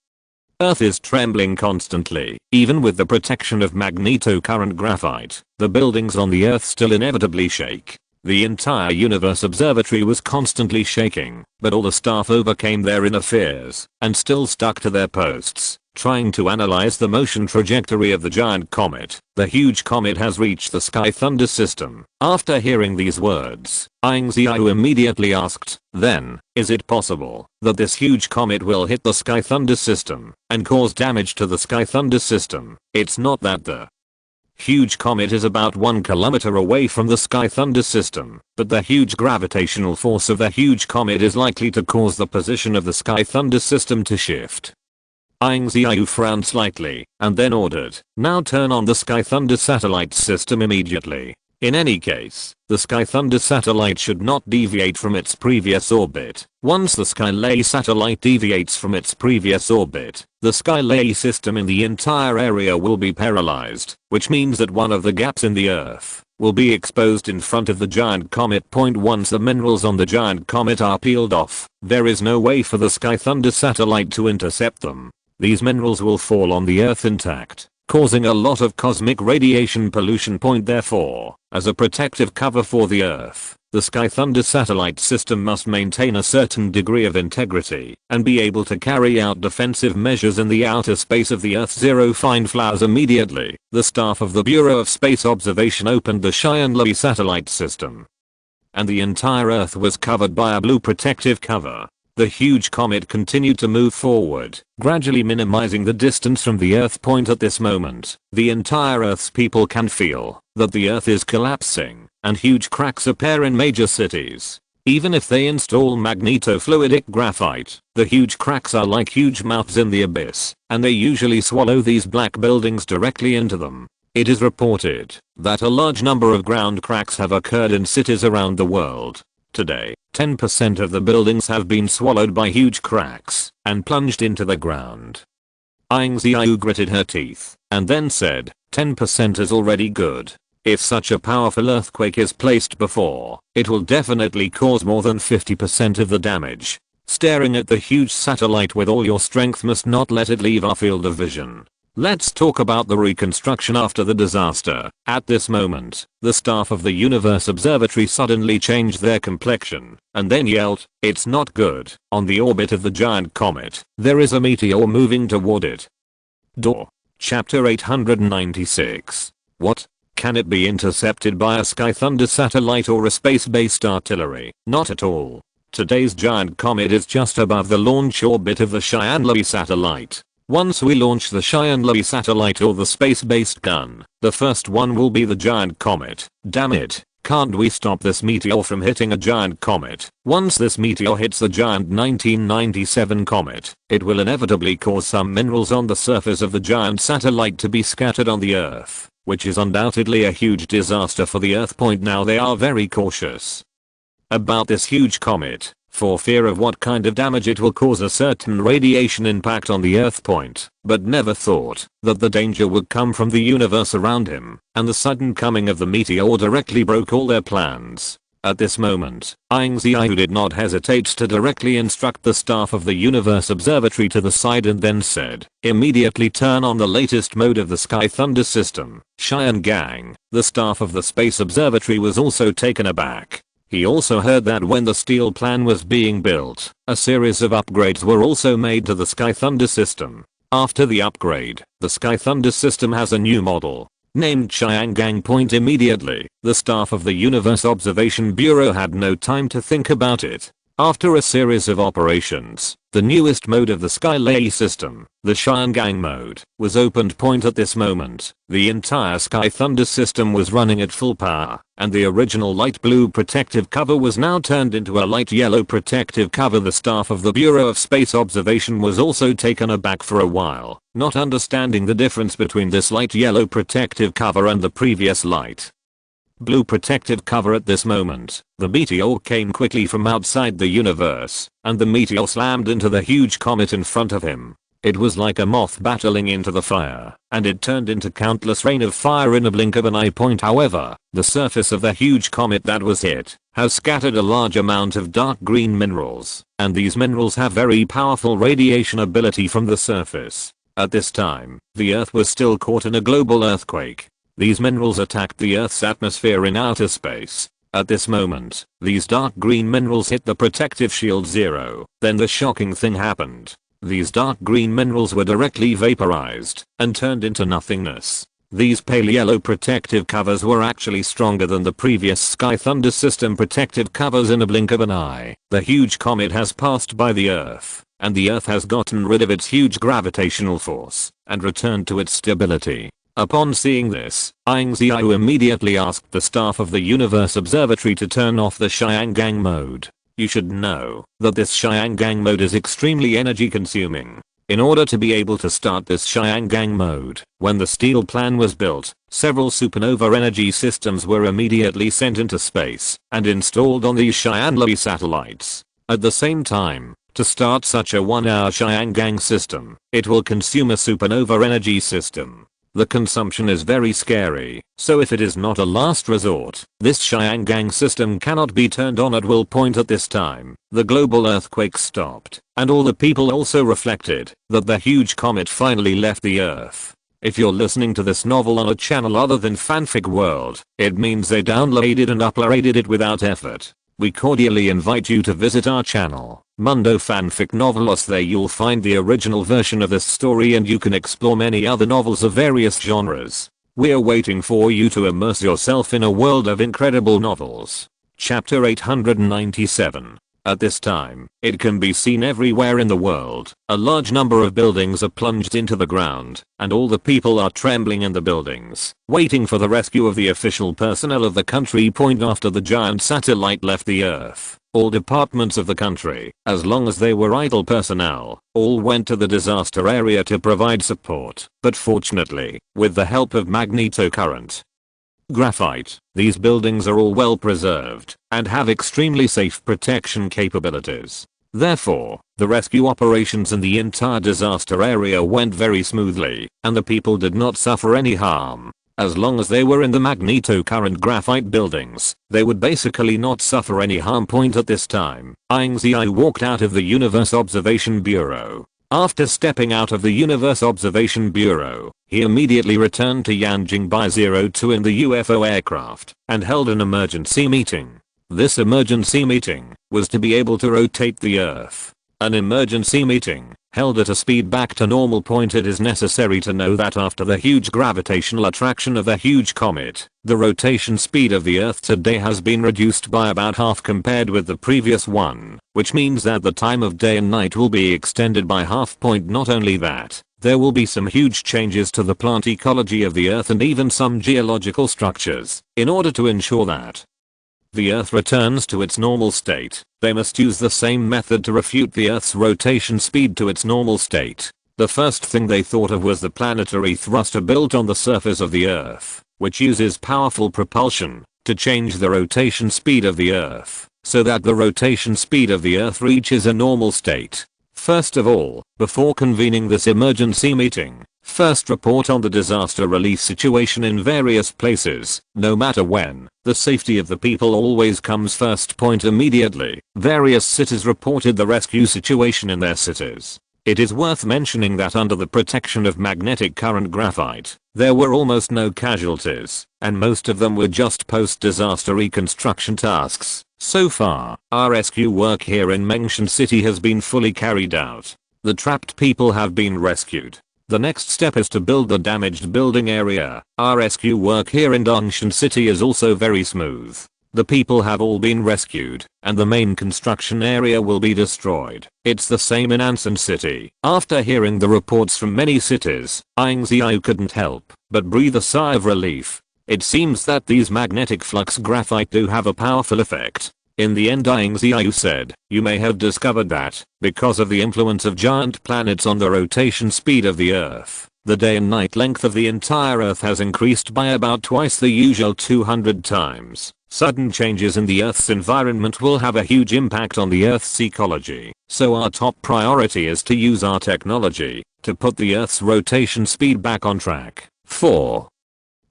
Earth is trembling constantly, even with the protection of magnetocurrent graphite. The buildings on the Earth still inevitably shake. The entire Universe Observatory was constantly shaking, but all the staff overcame their inner fears and still stuck to their posts, trying to analyze the motion trajectory of the giant comet. The huge comet has reached the Sky Thunder system. After hearing these words, Ying Ziyue immediately asked, "Then, is it possible that this huge comet will hit the Sky Thunder system and cause damage to the Sky Thunder system?" "It's not that the huge comet is about 1 kilometer away from the Sky Thunder system, but the huge gravitational force of the huge comet is likely to cause the position of the Sky Thunder system to shift." Ying Ziyue frowned slightly, and then ordered, "Now turn on the Sky Thunder satellite system immediately." In any case, the Sky Thunder satellite should not deviate from its previous orbit. Once the Skylay satellite deviates from its previous orbit, the Skylay system in the entire area will be paralyzed, which means that one of the gaps in the Earth will be exposed in front of the giant comet. Once the minerals on the giant comet are peeled off, there is no way for the Sky Thunder satellite to intercept them. These minerals will fall on the Earth intact, causing a lot of cosmic radiation pollution. Therefore, as a protective cover for the Earth, the Sky Thunder satellite system must maintain a certain degree of integrity and be able to carry out defensive measures in the outer space of the Earth. Zero find flowers. Immediately, the staff of the Bureau of Space Observation opened the Xihai satellite system, and the entire Earth was covered by a blue protective cover. The huge comet continued to move forward, gradually minimizing the distance from the Earth. At this moment, the entire Earth's people can feel that the Earth is collapsing, and huge cracks appear in major cities. Even if they install magnetofluidic graphite, the huge cracks are like huge mouths in the abyss, and they usually swallow these black buildings directly into them. It is reported that a large number of ground cracks have occurred in cities around the world. Today, 10% of the buildings have been swallowed by huge cracks and plunged into the ground. Ying Ziyue gritted her teeth and then said, 10% is already good. If such a powerful earthquake is placed before, it will definitely cause more than 50% of the damage. Staring at the huge satellite with all your strength must not let it leave our field of vision. Let's talk about the reconstruction after the disaster. At this moment, the staff of the Universe Observatory suddenly changed their complexion and then yelled, "It's not good." On the orbit of the giant comet, there is a meteor moving toward it. Chapter 896. What? Can it be intercepted by a Sky Thunder satellite or a space-based artillery? Not at all. Today's giant comet is just above the launch orbit of the Xihai satellite. Once we launch the Xihai satellite or the space-based gun, the first one will be the giant comet. Damn it, can't we stop this meteor from hitting a giant comet? Once this meteor hits the giant 1997 comet, it will inevitably cause some minerals on the surface of the giant satellite to be scattered on the Earth, which is undoubtedly a huge disaster for the Earth. Now they are very cautious about this huge comet, for fear of what kind of damage it will cause a certain radiation impact on the Earth. But never thought that the danger would come from the universe around him, and the sudden coming of the meteor directly broke all their plans. At this moment, Ying Ziyue did not hesitate to directly instruct the staff of the Universe Observatory to the side and then said, "Immediately turn on the latest mode of the Sky Thunder system." Gang. The staff of the Space Observatory was also taken aback. He also heard that when the steel plan was being built, a series of upgrades were also made to the Sky Thunder system. After the upgrade, the Sky Thunder system has a new model, named Xihai. Immediately, the staff of the Universe Observation Bureau had no time to think about it. After a series of operations, the newest mode of the Sky system, the Xihai mode, was opened. At this moment, the entire Sky Thunder system was running at full power, and the original light blue protective cover was now turned into a light yellow protective cover. The staff of the Bureau of Space Observation was also taken aback for a while, not understanding the difference between this light yellow protective cover and the previous light blue protective cover. At this moment, the meteor came quickly from outside the universe, and the meteor slammed into the huge comet in front of him. It was like a moth battling into the fire, and it turned into countless rain of fire in a blink of an eye. However, the surface of the huge comet that was hit has scattered a large amount of dark green minerals, and these minerals have very powerful radiation ability from the surface. At this time, the Earth was still caught in a global earthquake. These minerals attacked the Earth's atmosphere in outer space. At this moment, these dark green minerals hit the protective shield 0. Then the shocking thing happened. These dark green minerals were directly vaporized and turned into nothingness. These pale yellow protective covers were actually stronger than the previous Sky Thunder system protective covers. In a blink of an eye, the huge comet has passed by the Earth, and the Earth has gotten rid of its huge gravitational force and returned to its stability. Upon seeing this, Ying Ziyue immediately asked the staff of the Universe Observatory to turn off the Xihai mode. You should know that this Xihai mode is extremely energy consuming. In order to be able to start this Xihai mode, when the steel plan was built, several supernova energy systems were immediately sent into space and installed on these Xihai satellites. At the same time, to start such a 1-hour Xihai system, it will consume a supernova energy system. The consumption is very scary, so if it is not a last resort, this Xiangang system cannot be turned on at will point at this time. The global earthquake stopped, and all the people also reflected that the huge comet finally left the earth. If you're listening to this novel on a channel other than Fanfic World, it means they downloaded and uploaded it without effort. We cordially invite you to visit our channel, Mundo Fanfic Novelos. There you'll find the original version of this story and you can explore many other novels of various genres. We're waiting for you to immerse yourself in a world of incredible novels. Chapter 897. At this time, it can be seen everywhere in the world. A large number of buildings are plunged into the ground, and all the people are trembling in the buildings, waiting for the rescue of the official personnel of the country. Point after the giant satellite left the earth, all departments of the country, as long as they were idle personnel, all went to the disaster area to provide support. But fortunately, with the help of magnetocurrent graphite, these buildings are all well preserved and have extremely safe protection capabilities. Therefore, the rescue operations in the entire disaster area went very smoothly, and the people did not suffer any harm. As long as they were in the magnetocurrent graphite buildings, they would basically not suffer any harm. Point at this time, Ying Ziyue walked out of the Universe Observation Bureau. After stepping out of the Universe Observation Bureau, he immediately returned to Yanjing by 02 in the UFO aircraft and held an emergency meeting. This emergency meeting was to be able to rotate the Earth. An emergency meeting held at a speed back to normal. Point it is necessary to know that after the huge gravitational attraction of the huge comet, the rotation speed of the Earth today has been reduced by about half compared with the previous one, which means that the time of day and night will be extended by half. Not only that, there will be some huge changes to the plant ecology of the Earth and even some geological structures. In order to ensure that the Earth returns to its normal state, they must use the same method to refute the Earth's rotation speed to its normal state. The first thing they thought of was the planetary thruster built on the surface of the Earth, which uses powerful propulsion to change the rotation speed of the Earth, so that the rotation speed of the Earth reaches a normal state. First of all, before convening this emergency meeting, first report on the disaster relief situation in various places. No matter when, the safety of the people always comes first. Immediately, various cities reported the rescue situation in their cities. It is worth mentioning that under the protection of magnetic current graphite, there were almost no casualties, and most of them were just post-disaster reconstruction tasks. So far, our rescue work here in Xihai City has been fully carried out. The trapped people have been rescued. The next step is to build the damaged building area. Our rescue work here in Xihai City is also very smooth. The people have all been rescued, and the main construction area will be destroyed. It's the same in Ansan City. After hearing the reports from many cities, Ying Ziyue couldn't help but breathe a sigh of relief. It seems that these magnetic flux graphite do have a powerful effect. In the end, Ying Ziyue said, "You may have discovered that, because of the influence of giant planets on the rotation speed of the Earth, the day and night length of the entire Earth has increased by about twice the usual 200 times. Sudden changes in the Earth's environment will have a huge impact on the Earth's ecology, so our top priority is to use our technology to put the Earth's rotation speed back on track." For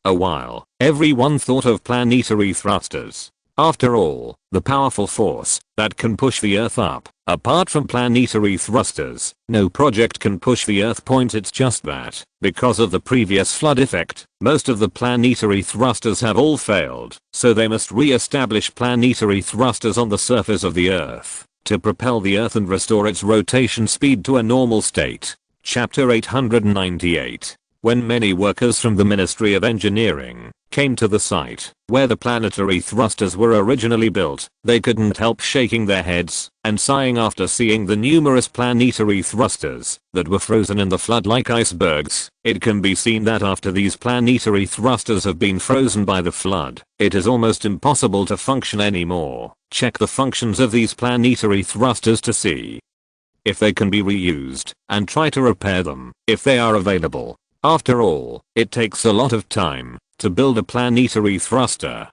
a while, everyone thought of planetary thrusters. After all, the powerful force that can push the Earth up. Apart from planetary thrusters, no project can push the Earth. It's just that, because of the previous flood effect, most of the planetary thrusters have all failed, so they must re-establish planetary thrusters on the surface of the Earth to propel the Earth and restore its rotation speed to a normal state. Chapter 898. When many workers from the Ministry of Engineering came to the site where the planetary thrusters were originally built, they couldn't help shaking their heads and sighing after seeing the numerous planetary thrusters that were frozen in the flood like icebergs. It can be seen that after these planetary thrusters have been frozen by the flood, it is almost impossible to function anymore. Check the functions of these planetary thrusters to see if they can be reused, and try to repair them if they are available. After all, it takes a lot of time to build a planetary thruster.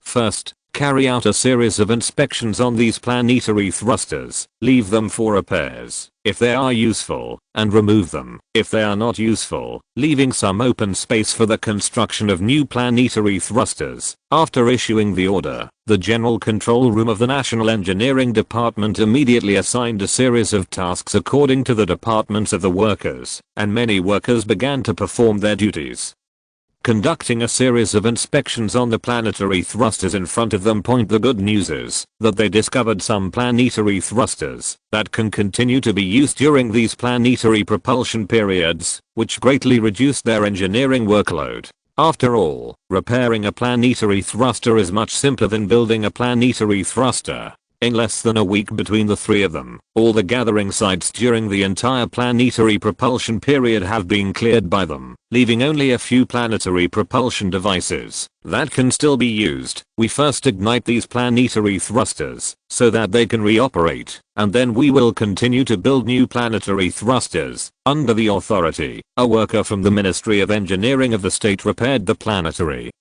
First, Carry out a series of inspections on these planetary thrusters, leave them for repairs, if they are useful, and remove them, if they are not useful, leaving some open space for the construction of new planetary thrusters. After issuing the order, the General Control Room of the National Engineering Department immediately assigned a series of tasks according to the departments of the workers, and many workers began to perform their duties. Conducting a series of inspections on the planetary thrusters in front of them. The good news is that they discovered some planetary thrusters that can continue to be used during these planetary propulsion periods, which greatly reduced their engineering workload. After all, repairing a planetary thruster is much simpler than building a planetary thruster. In less than a week between the three of them, all the gathering sites during the entire planetary propulsion period have been cleared by them, leaving only a few planetary propulsion devices that can still be used. We first ignite these planetary thrusters so that they can reoperate, and then we will continue to build new planetary thrusters. Under the authority, a worker from the Ministry of Engineering of the state repaired the planetary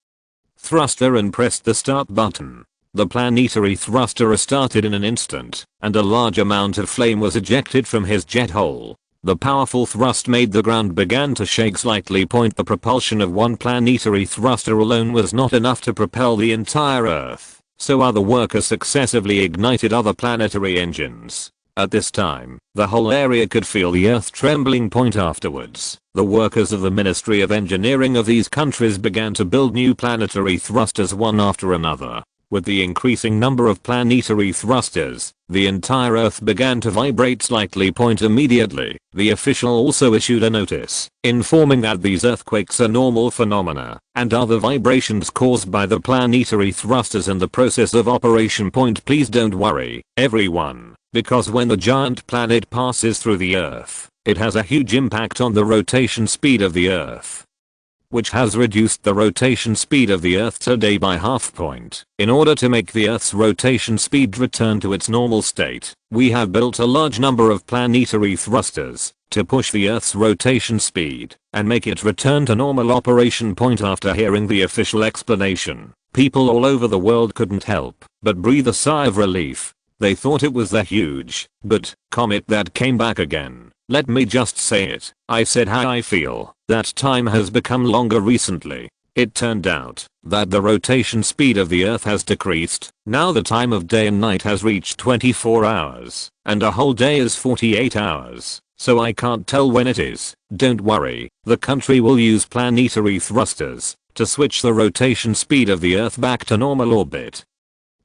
thruster and pressed the start button. The planetary thruster restarted in an instant, and a large amount of flame was ejected from his jet hole. The powerful thrust made the ground began to shake slightly. The propulsion of one planetary thruster alone was not enough to propel the entire Earth, so other workers successively ignited other planetary engines. At this time, the whole area could feel the Earth trembling. Afterwards, the workers of the Ministry of Engineering of these countries began to build new planetary thrusters one after another. With the increasing number of planetary thrusters, the entire Earth began to vibrate slightly. Immediately, the official also issued a notice informing that these earthquakes are normal phenomena and other vibrations caused by the planetary thrusters in the process of operation. Please don't worry, everyone, because when the giant planet passes through the Earth, it has a huge impact on the rotation speed of the Earth, which has reduced the rotation speed of the Earth today by half point. In order to make the Earth's rotation speed return to its normal state, we have built a large number of planetary thrusters to push the Earth's rotation speed and make it return to normal operation. After hearing the official explanation, people all over the world couldn't help but breathe a sigh of relief. They thought it was the huge comet that came back again. Let me just say it, I said how I feel. That time has become longer recently. It turned out that the rotation speed of the Earth has decreased. Now the time of day and night has reached 24 hours, and a whole day is 48 hours, so I can't tell when it is. Don't worry, the country will use planetary thrusters to switch the rotation speed of the Earth back to normal orbit.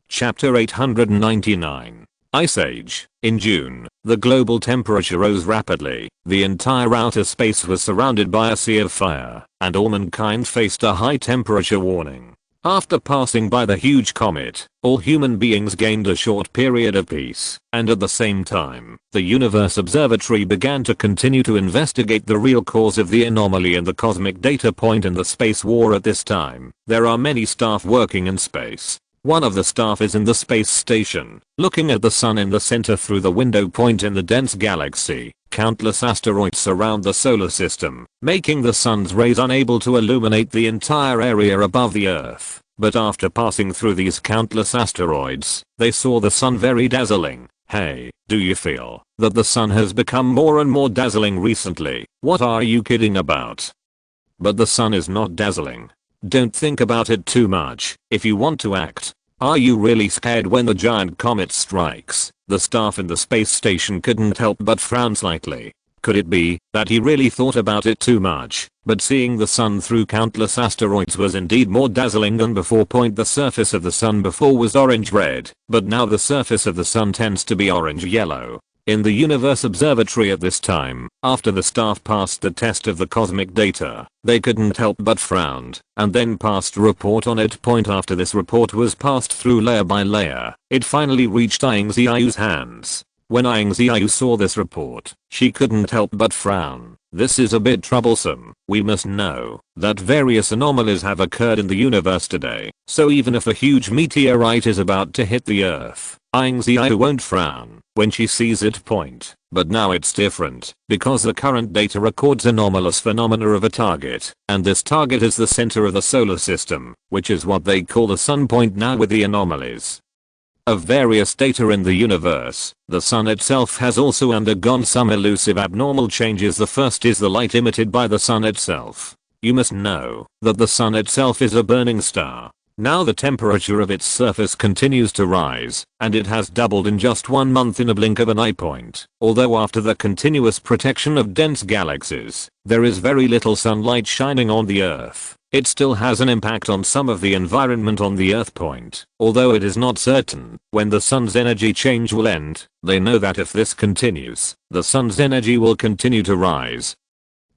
Chapter 899. Ice Age. In June, the global temperature rose rapidly. The entire outer space was surrounded by a sea of fire, and all mankind faced a high temperature warning. After passing by the huge comet, all human beings gained a short period of peace, and at the same time, the Universe Observatory began to continue to investigate the real cause of the anomaly in the cosmic data point in the space war. At this time, there are many staff working in space. One of the staff is in the space station, looking at the sun in the center through the window point in the dense galaxy. Countless asteroids surround the solar system, making the sun's rays unable to illuminate the entire area above the Earth. But after passing through these countless asteroids, they saw the sun very dazzling. Hey, do you feel that the sun has become more and more dazzling recently? What are you kidding about? But the sun is not dazzling. Don't think about it too much if you want to act. Are you really scared when the giant comet strikes? The staff in the space station couldn't help but frown slightly. Could it be that he really thought about it too much? But seeing the sun through countless asteroids was indeed more dazzling than before. The surface of the sun before was orange-red, but now the surface of the sun tends to be orange-yellow. In the Universe Observatory at this time, after the staff passed the test of the cosmic data, they couldn't help but frown, and then passed a report on it. After this report was passed through layer by layer, it finally reached Ying Ziyue's hands. When Ying Ziyue saw this report, she couldn't help but frown. This is a bit troublesome. We must know that various anomalies have occurred in the universe today, so even if a huge meteorite is about to hit the Earth, Ying Ziyue won't frown when she sees it point, but now it's different because the current data records anomalous phenomena of a target, and this target is the center of the solar system, which is what they call the sun point now with the anomalies of various data in the universe. The sun itself has also undergone some elusive abnormal changes. The first is the light emitted by the sun itself. You must know that the sun itself is a burning star. Now the temperature of its surface continues to rise, and it has doubled in just 1 month in a blink of an eye point. Although after the continuous protection of dense galaxies, there is very little sunlight shining on the Earth. It still has an impact on some of the environment on the Earth point, although it is not certain when the sun's energy change will end. They know that if this continues, the sun's energy will continue to rise,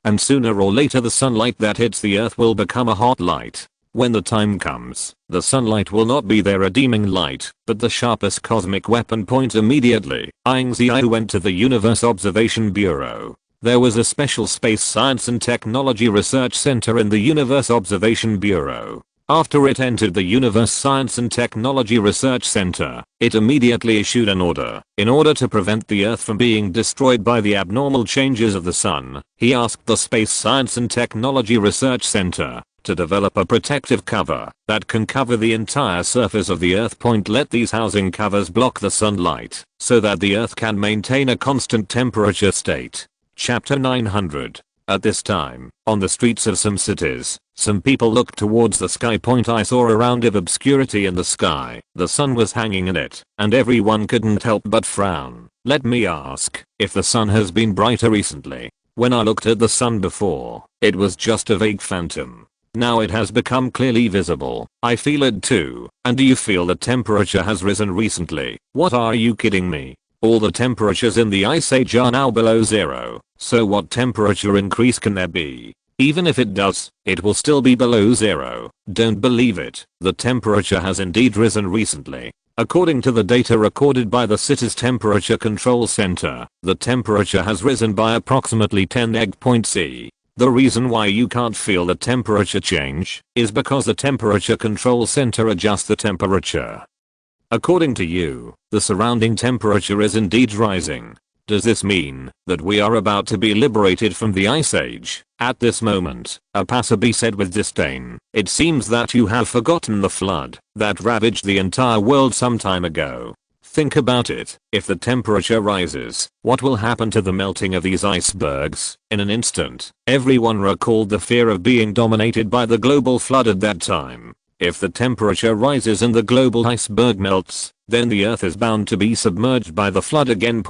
and sooner or later the sunlight that hits the Earth will become a hot light. When the time comes, the sunlight will not be their redeeming light, but the sharpest cosmic weapon point immediately. Ying Ziyue went to the Universe Observation Bureau. There was a special Space Science and Technology Research Center in the Universe Observation Bureau. After it entered the Universe Science and Technology Research Center, it immediately issued an order. In order to prevent the Earth from being destroyed by the abnormal changes of the sun, he asked the Space Science and Technology Research Center to develop a protective cover that can cover the entire surface of the Earth point. Let these housing covers block the sunlight so that the Earth can maintain a constant temperature state. Chapter 900. At this time, on the streets of some cities, some people looked towards the sky point. I saw a round of obscurity in the sky. The sun was hanging in it, and everyone couldn't help but frown. Let me ask if the sun has been brighter recently. When I looked at the sun before, it was just a vague phantom. Now it has become clearly visible. I feel it too. And do you feel the temperature has risen recently? What, are you kidding me? All the temperatures in the Ice Age are now below zero, so what temperature increase can there be? Even if it does, it will still be below zero. Don't believe it. The temperature has indeed risen recently. According to the data recorded by the city's temperature control center, the temperature has risen by approximately 10 egg points C. The reason why you can't feel the temperature change is because the temperature control center adjusts the temperature according to you. The surrounding temperature is indeed rising. Does this mean that we are about to be liberated from the Ice Age? At this moment, a passerby said with disdain, "It seems that you have forgotten the flood that ravaged the entire world some time ago. Think about it. If the temperature rises, what will happen to the melting of these icebergs? In an instant, everyone recalled the fear of being dominated by the global flood at that time. If the temperature rises and the global iceberg melts, then the Earth is bound to be submerged by the flood again.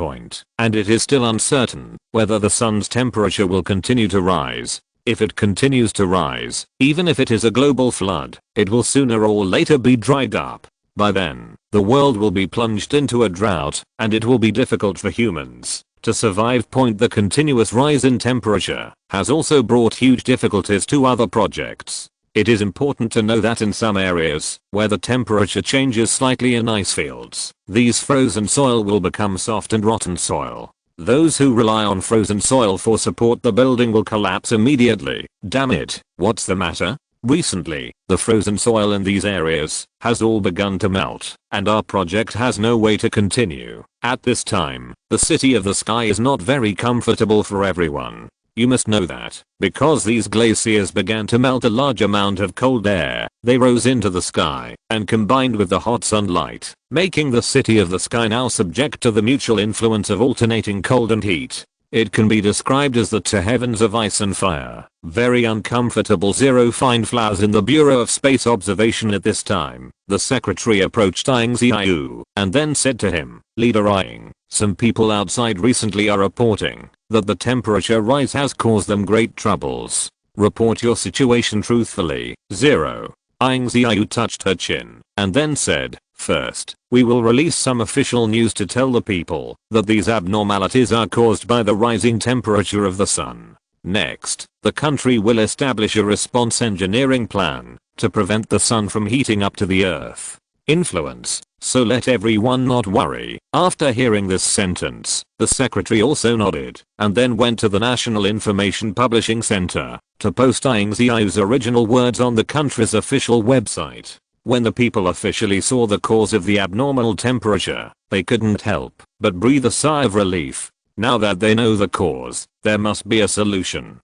And it is still uncertain whether the sun's temperature will continue to rise. If it continues to rise, even if it is a global flood, it will sooner or later be dried up. By then, the world will be plunged into a drought, and it will be difficult for humans to survive. The continuous rise in temperature has also brought huge difficulties to other projects. It is important to know that in some areas, where the temperature changes slightly in ice fields, these frozen soil will become soft and rotten soil. Those who rely on frozen soil for support, the building will collapse immediately. Damn it, what's the matter? Recently, the frozen soil in these areas has all begun to melt, and our project has no way to continue. At this time, the city of the sky is not very comfortable for everyone. You must know that, because these glaciers began to melt a large amount of cold air, they rose into the sky and combined with the hot sunlight, making the city of the sky now subject to the mutual influence of alternating cold and heat. It can be described as the two heavens of ice and fire. Very uncomfortable. Zero fine flowers in the Bureau of Space Observation at this time. The secretary approached Ying Ziyue and then said to him, "Leader Ying, some people outside recently are reporting that the temperature rise has caused them great troubles. Report your situation truthfully." Zero. Ying Ziyue touched her chin and then said, "First, we will release some official news to tell the people that these abnormalities are caused by the rising temperature of the sun. Next, the country will establish a response engineering plan to prevent the sun from heating up to the Earth influence, so let everyone not worry." After hearing this sentence, the secretary also nodded and then went to the National Information Publishing Center to post Ying Ziyue's original words on the country's official website. When the people officially saw the cause of the abnormal temperature, they couldn't help but breathe a sigh of relief. Now that they know the cause, there must be a solution.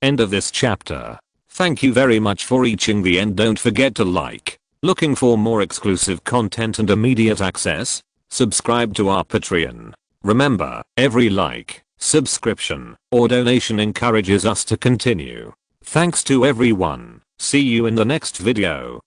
End of this chapter. Thank you very much for reaching the end. Don't forget to like. Looking for more exclusive content and immediate access? Subscribe to our Patreon. Remember, every like, subscription, or donation encourages us to continue. Thanks to everyone. See you in the next video.